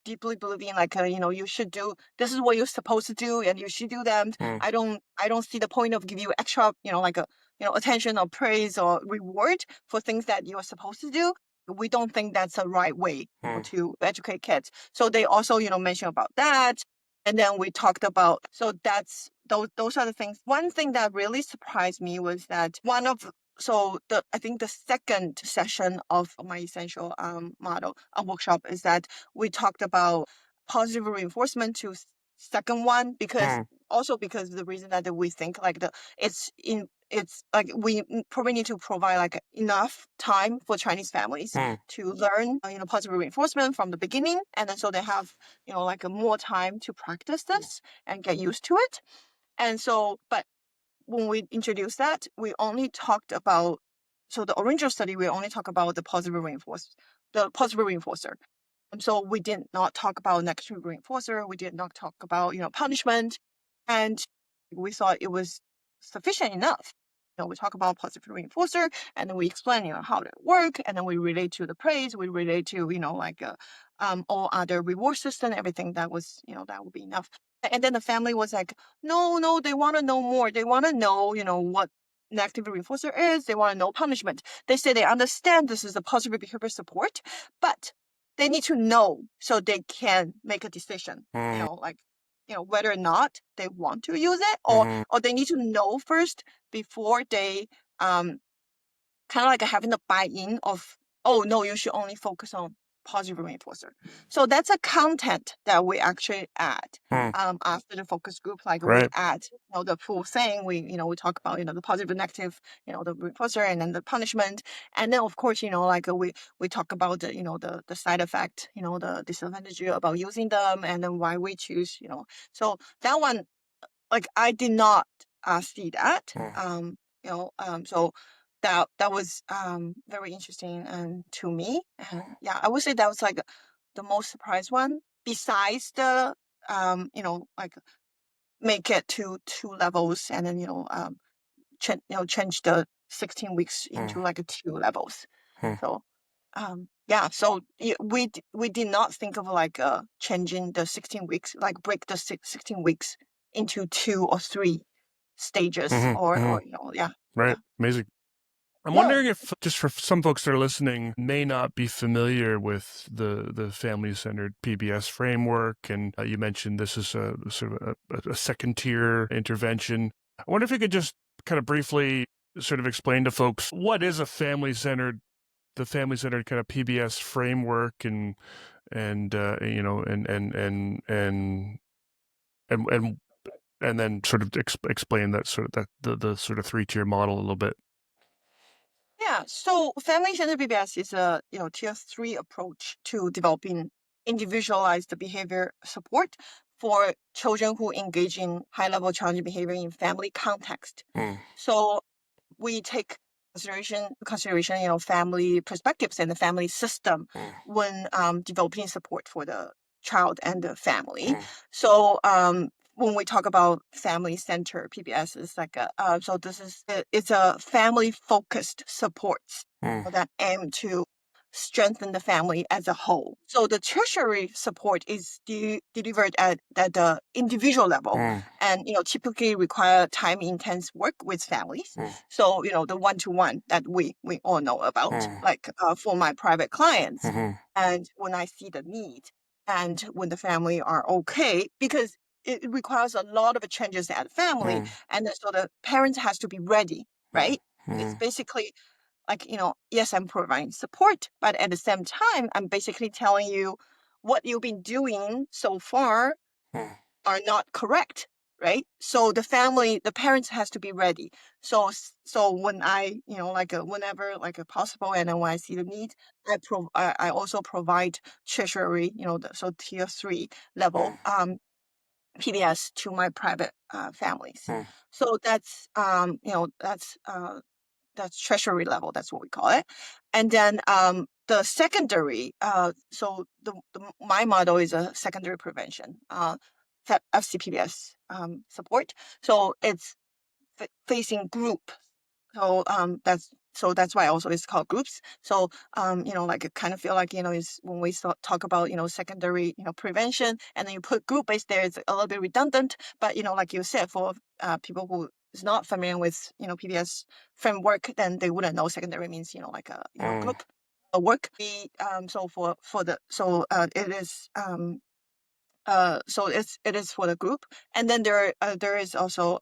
deeply believing you should do, this is what you're supposed to do and you should do them. I don't see the point of give you extra, attention or praise or reward for things that you're supposed to do. We don't think that's the right way to educate kids. So they also, mention about that. And then we talked about, so that's, those are the things. One thing that really surprised me was that I think the second session of my essential model workshop is that we talked about positive reinforcement to second one because because the reason that we think it's like we probably need to provide like enough time for Chinese families to learn positive reinforcement from the beginning, and then so they have more time to practice this and get used to it. And so but when we introduced that, we only talked about, so the original study, we only talk about the positive reinforcer. And so we did not talk about negative reinforcer. We did not talk about, punishment. And we thought it was sufficient enough. We talk about positive reinforcer and then we explain, how it work. And then we relate to the praise. We relate to, all other reward system, everything that was, that would be enough. And then the family was like, no, they want to know more. They want to know, what negative reinforcer is. They want to know punishment. They say they understand this is a positive behavior support, but they need to know so they can make a decision, whether or not they want to use it or they need to know first before they kind of like having the buy-in of, oh no, you should only focus on positive reinforcer. So that's a content that we actually add after the focus group. Like we Right. add, the full thing. We talk about the positive and negative, the reinforcer and then the punishment, and then of course we talk about the side effect, the disadvantage about using them, and then why we choose. So that one, like I did not see that. So that was very interesting and to me. And yeah, I would say that was like the most surprised one. Besides the like make it to 2 levels and then change the 16 weeks into like a 2 levels. So yeah, so we did not think of like changing the 16 weeks, like break the 16 weeks into 2 or 3 stages or yeah. Right. Yeah. Amazing. I'm Yeah. wondering if, just for some folks that are listening, may not be familiar with the family-centered PBS framework, and you mentioned this is a sort of a second-tier intervention. I wonder if you could just kind of briefly sort of explain to folks what is the family-centered kind of PBS framework, and then sort of explain that sort of the sort of 3-tier model a little bit. Yeah, so family-centered PBS is a tier 3 approach to developing individualized behavior support for children who engage in high-level challenging behavior in family context. So we take consideration, family perspectives and the family system when developing support for the child and the family. So when we talk about family center PBS, it's like it's a family focused support that aim to strengthen the family as a whole. So the tertiary support is delivered at the individual level and typically require time intense work with families. So the one-to-one that we all know about, like for my private clients. And when I see the need, and when the family are okay, because it requires a lot of changes at family, and so the parents has to be ready, right? It's basically like, yes, I'm providing support, but at the same time, I'm basically telling you what you've been doing so far are not correct, right? So the parents has to be ready. So when I, whenever possible, and then when I see the need, I also provide tertiary, so tier 3 level PBS to my private families. So that's tertiary level. That's what we call it. And then the secondary. My model is a secondary prevention. FCPBS support. So it's facing group. So that's why also it's called groups. So I kind of feel like is when we talk about secondary prevention, and then you put group based there, it's a little bit redundant. But like you said, for people who is not familiar with PBS framework, then they wouldn't know secondary means group work. It is it is for the group, and then there is also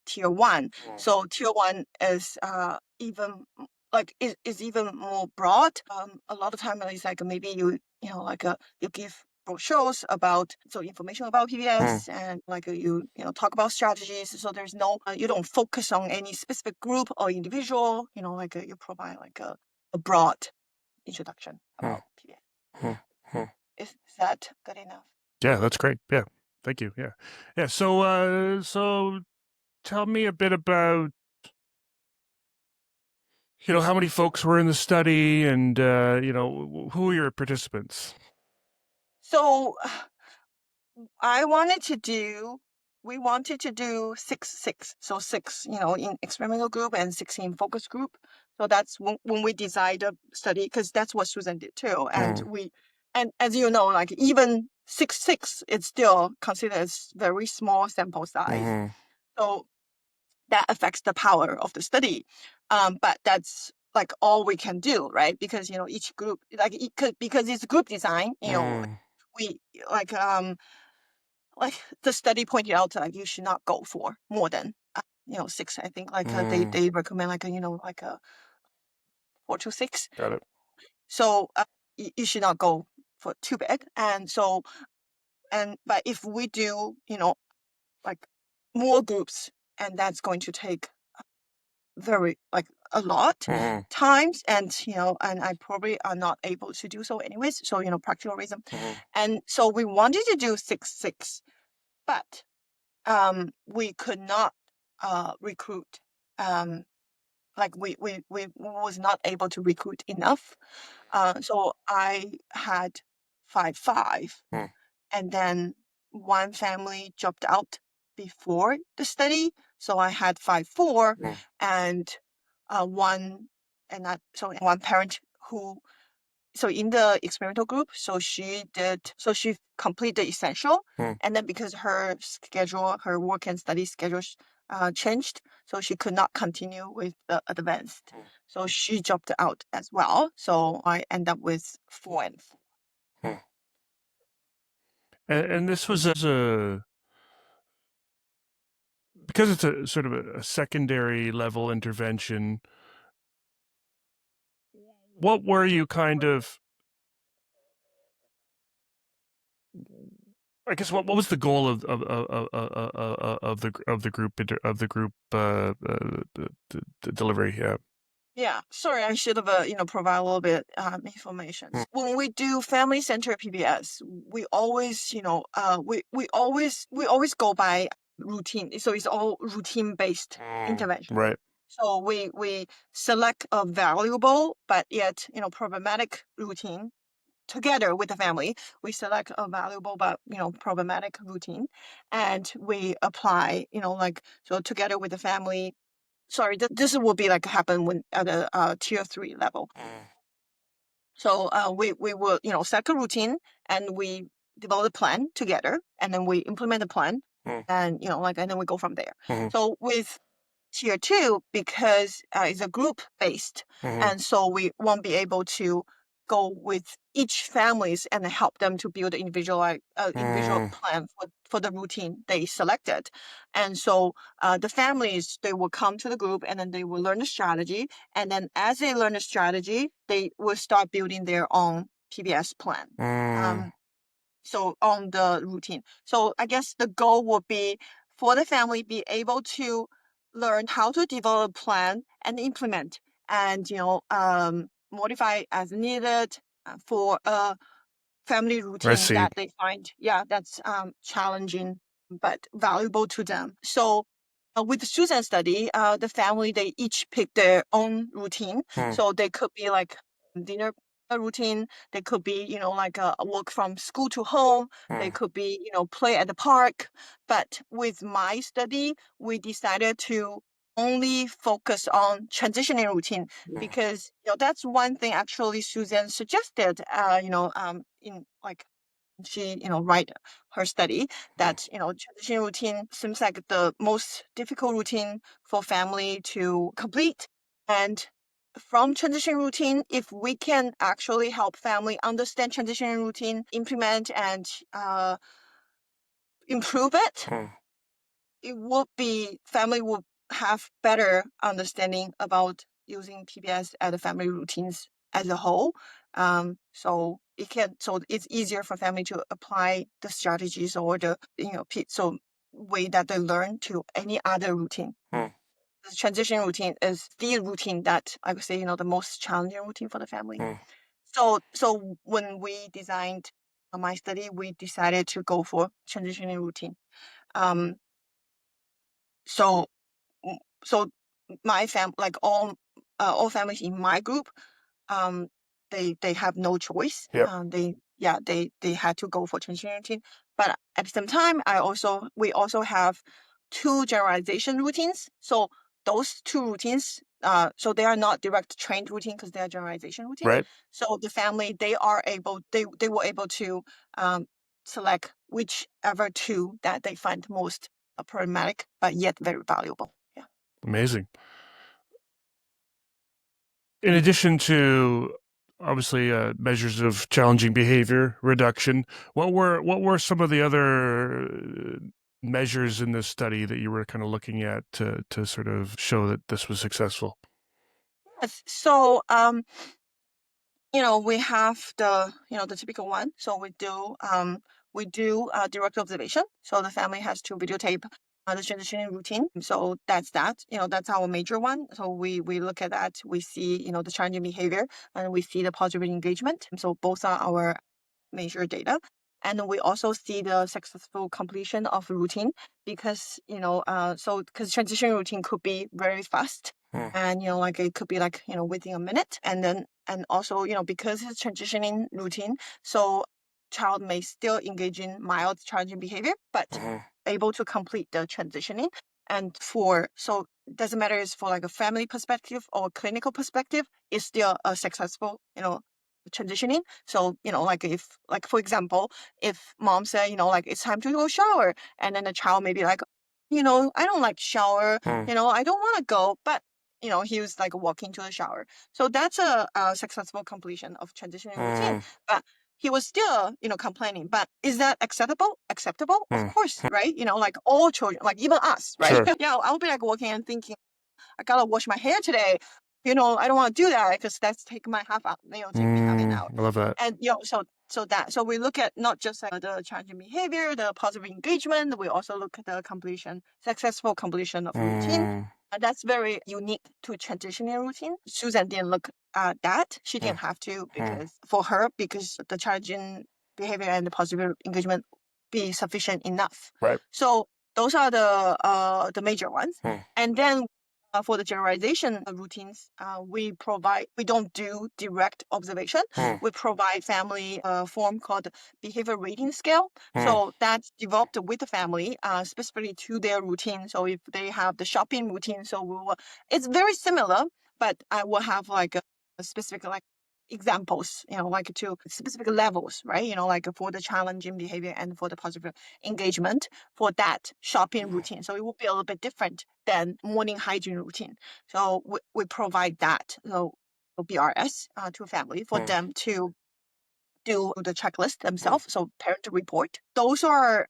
tier 1. So tier 1 is even is even more broad. A lot of time it's like maybe you give brochures about information about PBS, and you talk about strategies. So there's no you don't focus on any specific group or individual. You provide a broad introduction about PBS. Is that good enough? Yeah, that's great. Yeah, thank you. Yeah, yeah. So tell me a bit about how many folks were in the study, and who are your participants? So we wanted to do six. So 6, in experimental group and 6 in focus group. So that's when we designed the study, because that's what Susan did too. And as you know, even 6, it's still considered as very small sample size. So that affects the power of the study. But that's all we can do, right? Because each group, because it's group design, we the study pointed out you should not go for more than 6. I think they recommend 4 to 6. Got it. So you should not go for too big. But if we do more groups, and that's going to take very a lot times, and I probably are not able to do so anyways, so practical reason. And so we wanted to do 6, but we could not recruit. We was not able to recruit enough. So I had 5, and then one family dropped out before the study, so I had 5, and one parent who. So in the experimental group, so she completed the essential, and then because her work and study schedule changed, so she could not continue with the advanced. So she dropped out as well. So I end up with 4 and 4. And this was because it's a sort of a secondary level intervention. What were you kind of? I guess what was the goal of the group delivery? Yeah. Yeah, sorry, I should have provide a little bit information. When we do family-centered PBS, we always we always go by routine. So it's all routine-based intervention. Right. So we select a valuable but yet problematic routine together with the family. We select a valuable but problematic routine, and we apply so together with the family. Sorry, this will be happen when at a tier 3 level. So we will set a routine, and we develop a plan together, and then we implement the plan, and and then we go from there. So with tier 2, because it's a group based, and so we won't be able to go with each families and help them to build an individual plan for the routine they selected. And so the families, they will come to the group and then they will learn the strategy. And then as they learn the strategy, they will start building their own PBS plan. So on the routine. So I guess the goal would be for the family be able to learn how to develop a plan and implement and, modify as needed for a family routine that they find, that's challenging but valuable to them. So with the Susan study, the family, they each pick their own routine. So they could be like dinner routine. They could be, like a walk from school to home. They could be, play at the park. But with my study, we decided to only focus on transitioning routine because that's one thing actually Susan suggested. In like she write her study that transition routine seems like the most difficult routine for family to complete. And from transition routine, if we can actually help family understand transition routine, implement and improve it, it would be family would have better understanding about using PBS as the family routines as a whole. So it's easier for family to apply the strategies or the way that they learn to any other routine. The transition routine is the routine that I would say the most challenging routine for the family. So when we designed my study, we decided to go for transitioning routine. So my family, like all families in my group, they have no choice. They had to go for transition routine. But at the same time, we also have 2 generalization routines. So those 2 routines, so they are not direct trained routine because they are generalization routine. Right. So the family, they were able to select whichever 2 that they find most problematic, but yet very valuable. Yeah. Amazing. In addition to obviously measures of challenging behavior reduction, what were some of the other measures in this study that you were kind of looking at to sort of show that this was successful? Yes. So we have the typical one. So we do direct observation. So the family has to videotape the transitioning routine. So that's that's our major one. So we look at that. We see the challenging behavior and we see the positive engagement. So both are our major data. And we also see the successful completion of routine because because transition routine could be very fast. And like it could be like within a minute, and also because it's transitioning routine, so child may still engage in mild challenging behavior but able to complete the transitioning. And so it doesn't matter if it's for like a family perspective or clinical perspective, it's still a successful transitioning. So like if, like for example, if mom said like it's time to go shower, and then the child may be like I don't like shower, I don't want to go, but he was like walking to the shower. So that's a successful completion of transitioning routine. But he was still, complaining. But is that acceptable? Acceptable? Of course, right? Like all children, like even us, right? Sure. Yeah, I'll be like walking and thinking, I gotta wash my hair today. I don't want to do that because that's taking my half out, take me half an hour. I love that. And so we look at not just like the challenging behavior, the positive engagement. We also look at the successful completion of routine. And that's very unique to transitioning routine. Susan didn't look at that. She didn't have to because the challenging behavior and the positive engagement be sufficient enough. Right. So those are the major ones. And then for the generalization routines, we don't do direct observation. We provide family a form called behavior rating scale. So that's developed with the family, specifically to their routine. So if they have the shopping routine, so it's very similar, but I will have like a specific like examples, like to specific levels, right? Like for the challenging behavior and for the positive engagement for that shopping routine. So it will be a little bit different than morning hygiene routine. So we provide that. So BRS to a family for them to do the checklist themselves. So parent report. Those are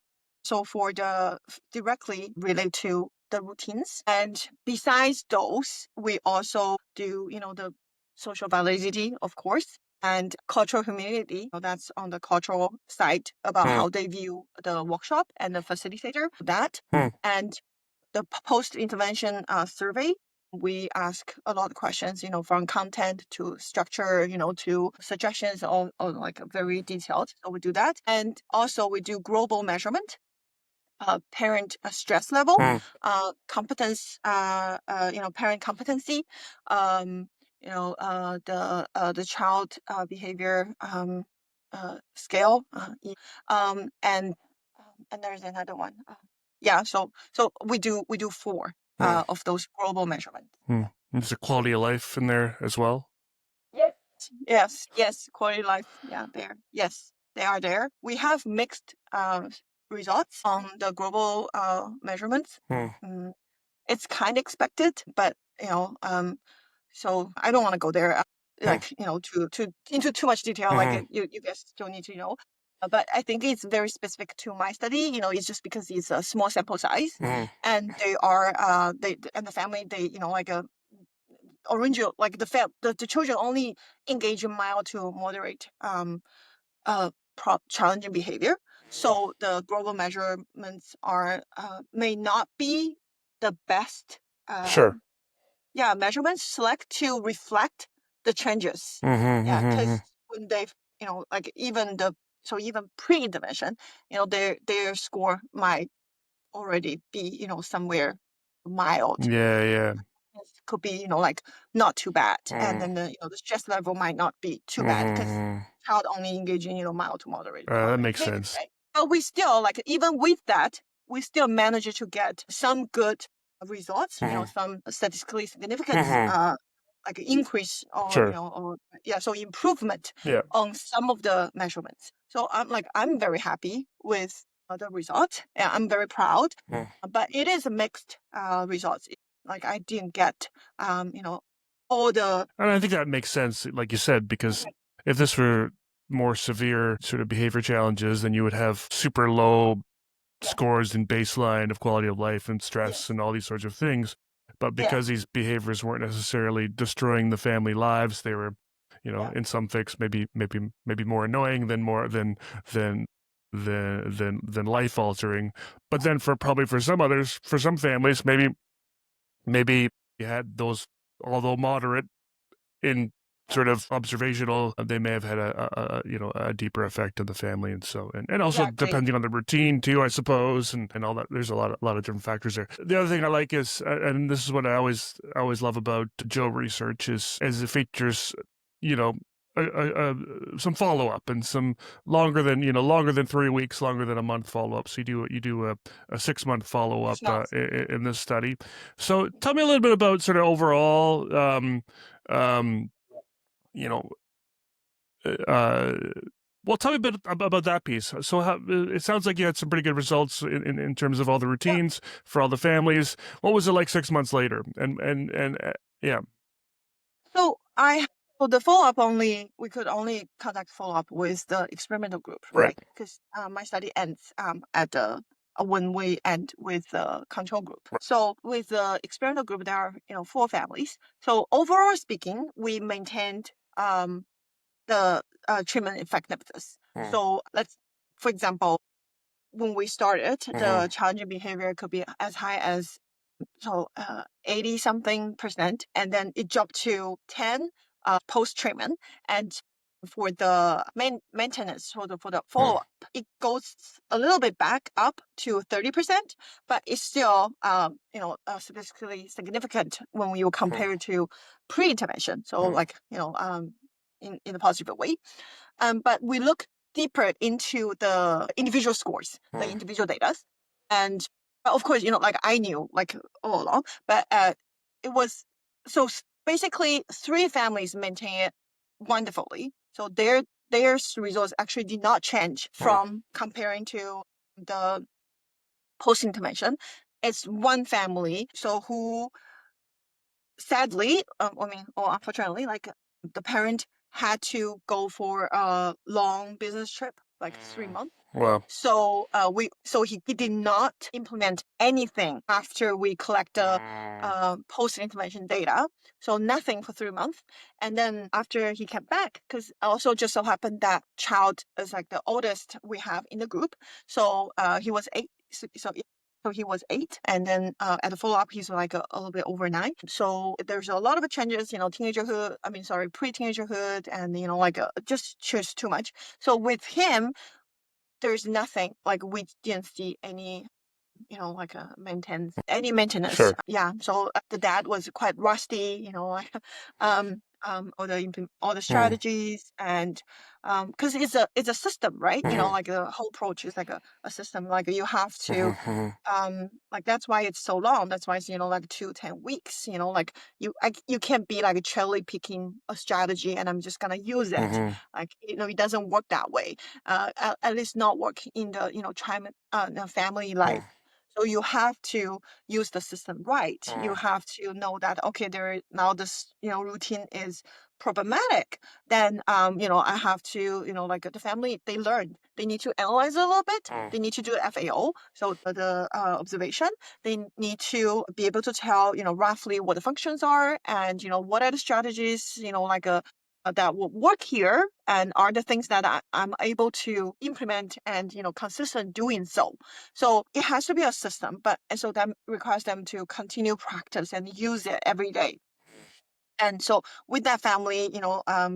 directly related to the routines. And besides those, we also do, the social validity, of course, and cultural humility. That's on the cultural side about how they view the workshop and the facilitator. That and the post-intervention survey, we ask a lot of questions, from content to structure, to suggestions, all like very detailed. So we do that. And also we do global measurement, parent stress level, competence, parent competency, the child behavior scale, and there's another one. So we do 4 of those global measurements. There's a quality of life in there as well. Yes, quality of life. Yeah, there. Yes, they are there. We have mixed results on the global measurements. It's kind of expected, but so I don't want to go there, into too much detail. Like you guys don't need to know. But I think it's very specific to my study. It's just because it's a small sample size, and they are and the family, original, like the children only engage in mild to moderate challenging behavior. So the global measurements are may not be the best measurements select to reflect the changes. Because when they've even pre-intervention, their score might already be somewhere mild. It could be not too bad, and then the stress level might not be too bad because child only engaging mild to moderate. That makes sense. Right? But we still even with that, we still manage to get some good results. Some statistically significant increase or so improvement on some of the measurements. So I'm very happy with the result. Yeah, I'm very proud. But it is a mixed results. I didn't get all the. And I think that makes sense, like you said, because if this were more severe sort of behavior challenges, then you would have super low scores in baseline of quality of life and stress and all these sorts of things. But because these behaviors weren't necessarily destroying the family lives, they were, in some fix maybe more annoying than life altering. But then for some families, maybe you had those, although moderate in sort of observational, they may have had a deeper effect on the family, and also depending on the routine too, I suppose, and all that. There's a lot of different factors there. The other thing I like is, and this is what I always love about Joe research is it features, some follow up and some longer than 3 weeks, longer than a month follow up. So you do a 6 month follow up in this study. So tell me a little bit about sort of overall. Well, tell me a bit about that piece. So it sounds like you had some pretty good results in terms of all the routines for all the families. What was it like 6 months later? So the follow-up we could only conduct follow-up with the experimental group, right? Because my study ends when we end with the control group. So with the experimental group, there are 4 families. So overall speaking, we maintained the treatment effectiveness. So for example, when we started, the challenging behavior could be as high as 80 something %, and then it dropped to 10 post treatment, and for the maintenance for the follow up, it goes a little bit back up to 30%, but it's still statistically significant when you compare to pre-intervention. So in a positive way. But we look deeper into the individual scores, the individual data, and of course, I knew all along, but it was basically 3 families maintain it wonderfully. So their results actually did not change from comparing to the post intervention. It's 1 family, so who sadly, or unfortunately, the parent had to go for a long business trip, like 3 months. Wow. So he did not implement anything after we collect the post-intervention data. So nothing for 3 months. And then after he came back, because also just so happened that child is like the oldest we have in the group. So he was 8. So he was 8, and then at the follow-up, he's like a little bit over 9. So there's a lot of changes, pre-teenagerhood, and just too much. So with him, there's nothing, like we didn't see any maintenance. Sure. Yeah. So the dad was quite rusty, all the strategies, and because it's a system, right? Like the whole approach is like a system. Like you have to like that's why it's so long. That's why it's like 2-10 weeks. Like you can't be like cherry picking a strategy and I'm just gonna use it. Like it doesn't work that way. At least not work in the the family life. So you have to use the system right. You have to know that, okay, now this, routine is problematic. Then, I have to, like the family, they learn. They need to analyze a little bit. They need to do FAO, so the observation. They need to be able to tell, roughly what the functions are and, what are the strategies, that will work here and are the things that I'm able to implement and, consistent doing so. So it has to be a system, and so that requires them to continue practice and use it every day. And so with that family,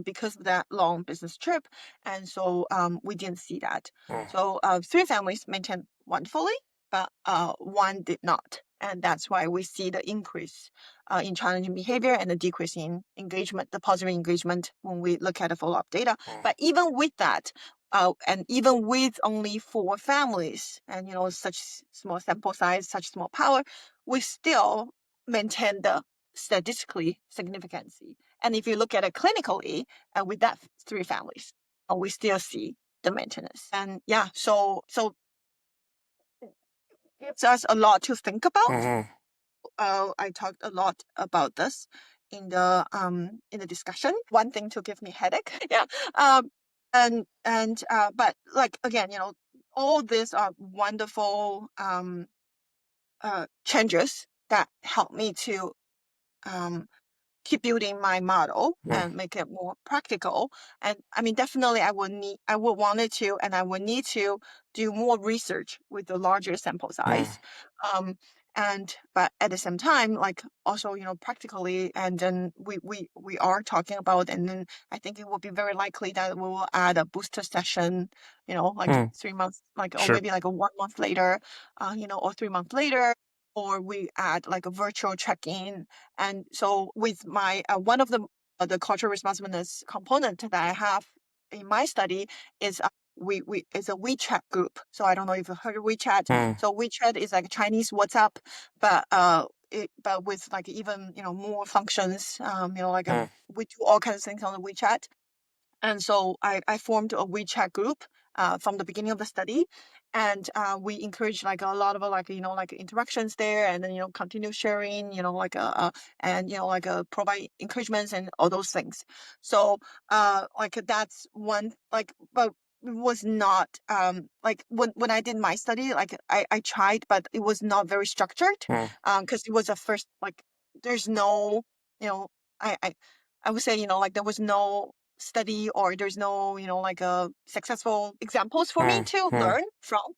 because of that long business trip, and so we didn't see that. So 3 families maintained wonderfully, but 1 did not. And that's why we see the increase in challenging behavior and the decrease in engagement, the positive engagement when we look at the follow-up data. But even with that, and even with only 4 families and such small sample size, such small power, we still maintain the statistically significance. And if you look at it clinically, with that 3 families, we still see the maintenance. And yeah, so it gives us a lot to think about. I talked a lot about this in the discussion. One thing to give me headache. Yeah. But like again, all these are wonderful changes that help me to keep building my model and make it more practical. And I mean, definitely I would want to, and I would need to do more research with the larger sample size. But at the same time, like also, practically, and then we are talking about, and then I think it will be very likely that we will add a booster session, like 3 months, like, or maybe like a 1 month later, or 3 months later, or we add like a virtual check-in. And so with my one of the cultural responsiveness component that I have in my study is we is a WeChat group. So I don't know if you've heard of WeChat. So WeChat is like Chinese WhatsApp, but but with like even more functions. We do all kinds of things on the WeChat. And so I formed a WeChat group from the beginning of the study, and we encourage like a lot of like interactions there, and then continue sharing, and provide encouragements and all those things. So like that's one, like, but it was not like when I did my study, like I tried, but it was not very structured because it was a first, like there's no, I I I would say like there was no study, or there's no like a successful examples for me to learn from.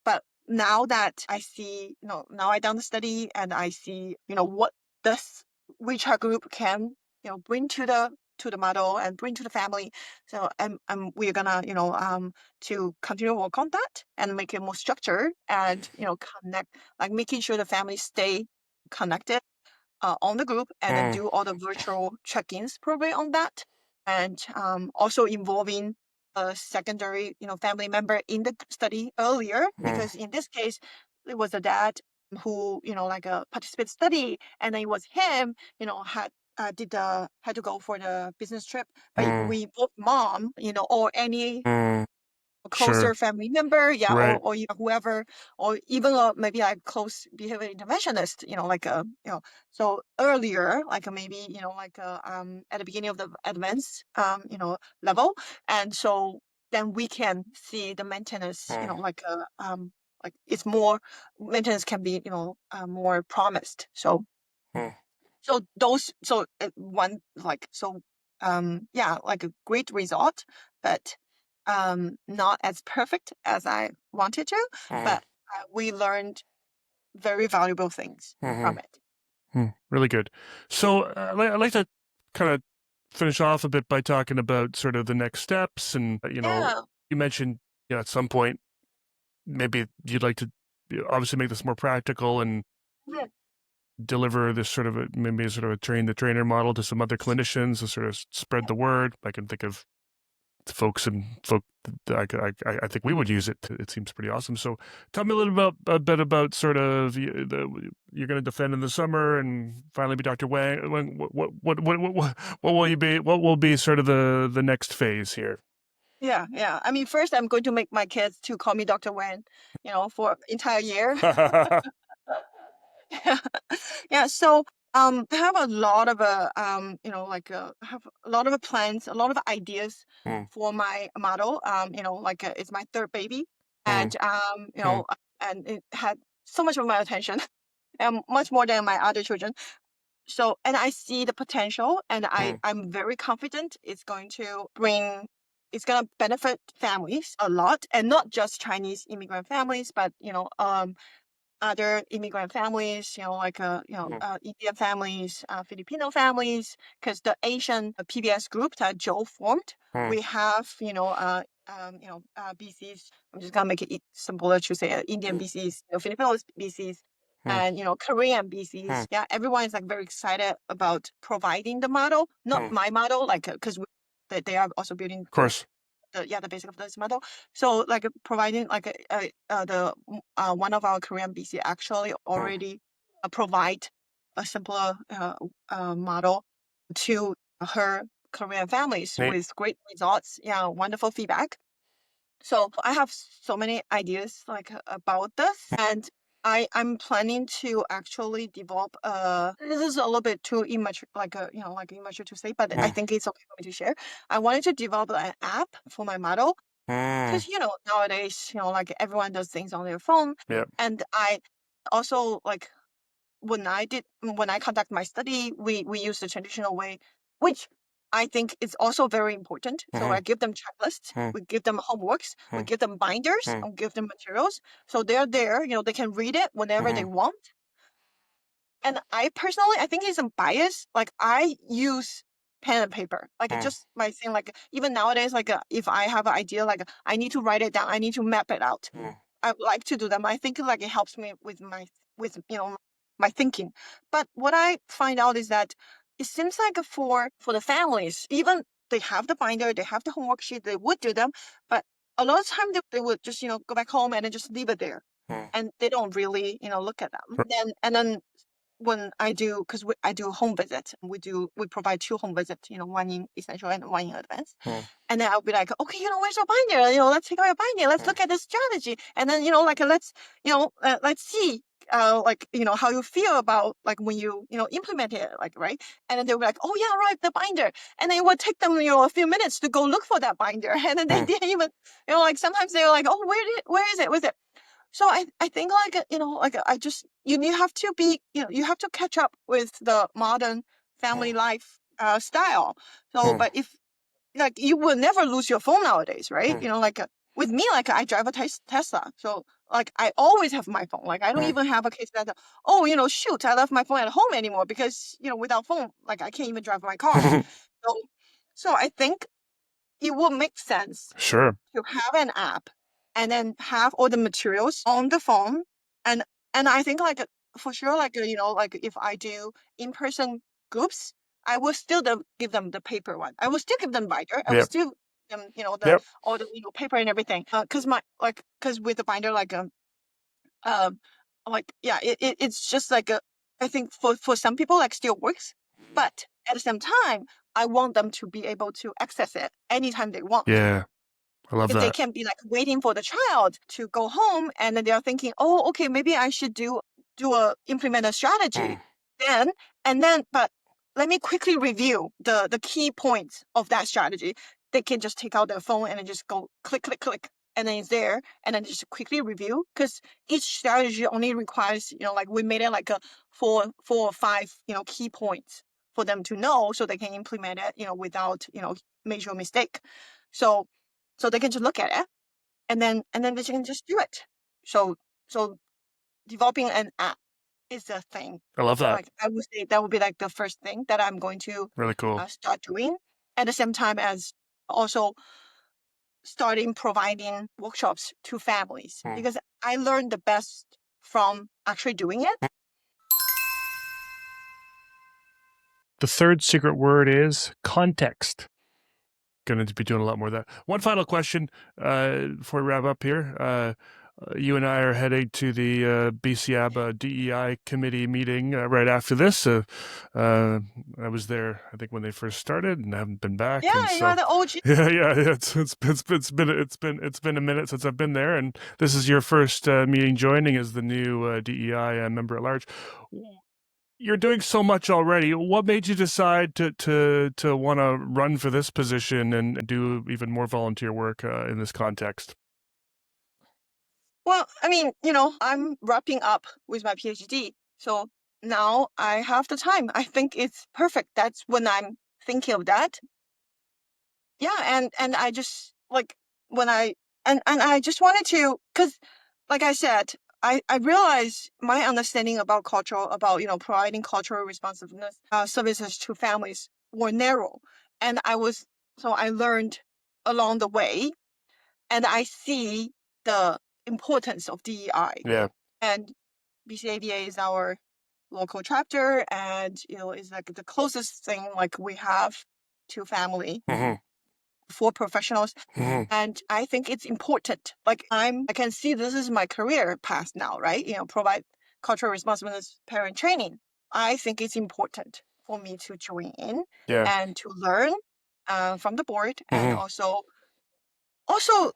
But now that I see, now I done the study and I see what this WeChat group can bring to the model and bring to the family. So we're gonna to continue work on that and make it more structured and connect, like making sure the families stay connected on the group, and then do all the virtual check-ins probably on that, and also involving a secondary family member in the study earlier, because in this case it was a dad who like a participant study, and then it was him had to go for the business trip, but we both mom or any closer Sure. family member, Right. or whoever, or even maybe like close behavior interventionist, so earlier, like maybe, at the beginning of the advanced, level. And so then we can see the maintenance, like it's more, maintenance can be, more promised. So one, like a great result, but not as perfect as I wanted to, but we learned very valuable things from it. Really good. So I'd like to kind of finish off a bit by talking about sort of the next steps. And, Yeah. you mentioned, at some point, maybe you'd like to obviously make this more practical and Mhm. deliver this sort of maybe a sort of a train the trainer model to some other clinicians to sort of spread the word. I can think of folks that I think we would use it. It seems pretty awesome. So tell me a bit about sort of you're going to defend in the summer and finally be Dr. Wang. What will you be? What will be sort of the next phase here? Yeah. I mean, first I'm going to make my kids to call me Dr. Wen, for entire year. Yeah. Yeah. So I have a lot of I have a lot of plans, a lot of ideas for my model. It's my third baby, and and it had so much of my attention, and much more than my other children. So, and I see the potential, and I'm very confident it's going to benefit families a lot, and not just Chinese immigrant families, but other immigrant families, Indian families, Filipino families, because the Asian PBS group that Joe formed, we have, BCs. I'm just gonna make it simpler to say Indian BCs, Filipino BCs, and Korean BCs. Yeah, everyone is like very excited about providing the model, not my model, like because they are also building Of course. the basic of this model. So like providing like one of our Korean BC actually already provide a simpler model to her Korean families Neat. with great results. Yeah, wonderful feedback. So I have so many ideas like about this, and I'm planning to actually develop this is a little bit too immature, immature to say, but I think it's okay for me to share. I wanted to develop an app for my model because nowadays like everyone does things on their phone, Yep. and I also like when I conduct my study, we use the traditional way, which I think is also very important. So I give them checklists, we give them homeworks, we give them binders, and give them materials. So they're there, they can read it whenever they want. And I personally, I think it's a bias. Like I use pen and paper. Like it just my thing. Like even nowadays, like if I have an idea, like I need to write it down, I need to map it out. I like to do them. I think like it helps me with my thinking. But what I find out is that it seems like for the families, even they have the binder, they have the homework sheet, they would do them, but a lot of time they would just go back home and then just leave it there, and they don't really look at them. Then when I do, because I do a home visit, we provide 2 home visits, one in essential and one in advanced. And then I'll be like, okay, where's your binder? Let's take out your binder. Let's look at this strategy. And then, let's see, how you feel about like when you, implement it, like, right. And then they'll be like, oh yeah, right, the binder. And then it would take them, a few minutes to go look for that binder. And then they didn't even, like sometimes they're like, oh, where is it? Where's it? So I think you have to be, you have to catch up with the modern family life style. So, but if like you will never lose your phone nowadays, right? With me, like I drive a Tesla, so like I always have my phone. Like I don't even have a case that, oh, shoot, I left my phone at home anymore because without phone, like I can't even drive my car. So, I think it will make sense Sure. to have an app and then have all the materials on the phone. And I think like for sure, like like if I do in-person groups, I will still give them the paper one. I will still give them binder. I will Yep. still give them the Yep. all the paper and everything. Because with the binder um yeah, it's just like I think for some people like still works, but at the same time I want them to be able to access it anytime they want. Yeah. I love They that. can be like waiting for the child to go home, and then they're thinking, oh, okay, maybe I should implement a strategy. But let me quickly review the key points of that strategy. They can just take out their phone and then just go click, click, click, and then it's there, and then just quickly review, because each strategy only requires, like we made it like a four or five, key points for them to know, so they can implement it, without, major mistake. So they can just look at it, and then they can just do it. So developing an app is a thing. I love that. Like, I would say that would be like the first thing that I'm going to Really cool. start doing, at the same time as also starting providing workshops to families, because I learned the best from actually doing it. The third secret word is context. Going to be doing a lot more of that. One final question before we wrap up here. You and I are heading to the BCBA DEI committee meeting right after this. I was there, I think, when they first started, and I haven't been back. Yeah, and you are the OG. Yeah. It's been a minute since I've been there, and this is your first meeting joining as the new DEI member at large. You're doing so much already. What made you decide to want to run for this position and do even more volunteer work in this context? Well, I mean, I'm wrapping up with my PhD, so now I have the time. I think it's perfect. That's when I'm thinking of that. Yeah, and I just like when I just wanted to, because like I said, I realized my understanding about providing cultural responsiveness services to families were narrow, and I learned along the way, and I see the importance of DEI. Yeah. And BCBA is our local chapter, and is like the closest thing like we have to family. For professionals. And I think it's important. Like, I can see this is my career path now, right? Provide cultural responsiveness parent training. I think it's important for me to join in and to learn from the board, and also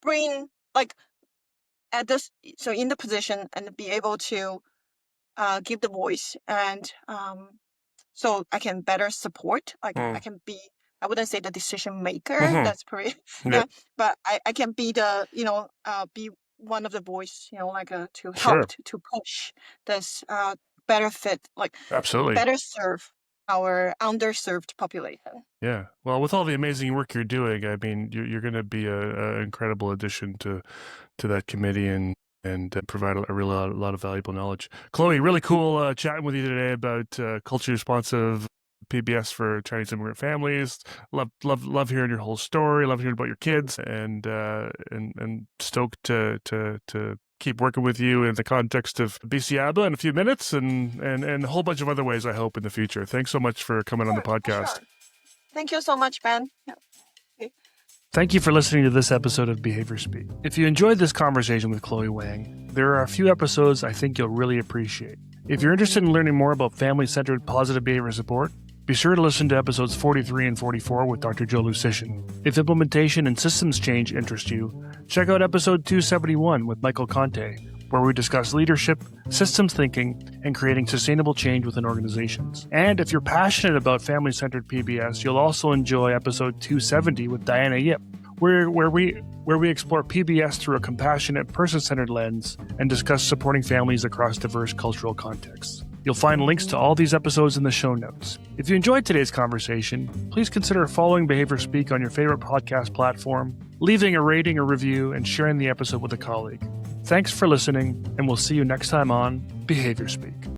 bring like in the position and be able to give the voice, and so I can better support. Like, I wouldn't say the decision maker. That's pretty, but I can be be one of the voice, to help to push this better fit, like absolutely better serve our underserved population. Yeah. Well, with all the amazing work you're doing, I mean, you're going to be an incredible addition to that committee and provide a lot of valuable knowledge. Chloe, really cool chatting with you today about culturally responsive PBS for Chinese immigrant families. Love hearing your whole story. Love hearing about your kids, and stoked to keep working with you in the context of BCBA in a few minutes, and a whole bunch of other ways, I hope, in the future. Thanks so much for coming on the podcast. Sure. Thank you so much, Ben. Thank you for listening to this episode of Behaviour Speak. If you enjoyed this conversation with Chloe Wang, there are a few episodes I think you'll really appreciate. If you're interested in learning more about family-centered positive behavior support, be sure to listen to episodes 43 and 44 with Dr. Joe Lucician. If implementation and systems change interest you, check out episode 271 with Michael Conte, where we discuss leadership, systems thinking, and creating sustainable change within organizations. And if you're passionate about family-centered PBS, you'll also enjoy episode 270 with Diana Yip, where we explore PBS through a compassionate, person-centered lens and discuss supporting families across diverse cultural contexts. You'll find links to all these episodes in the show notes. If you enjoyed today's conversation, please consider following Behaviour Speak on your favorite podcast platform, leaving a rating or review, and sharing the episode with a colleague. Thanks for listening, and we'll see you next time on Behaviour Speak.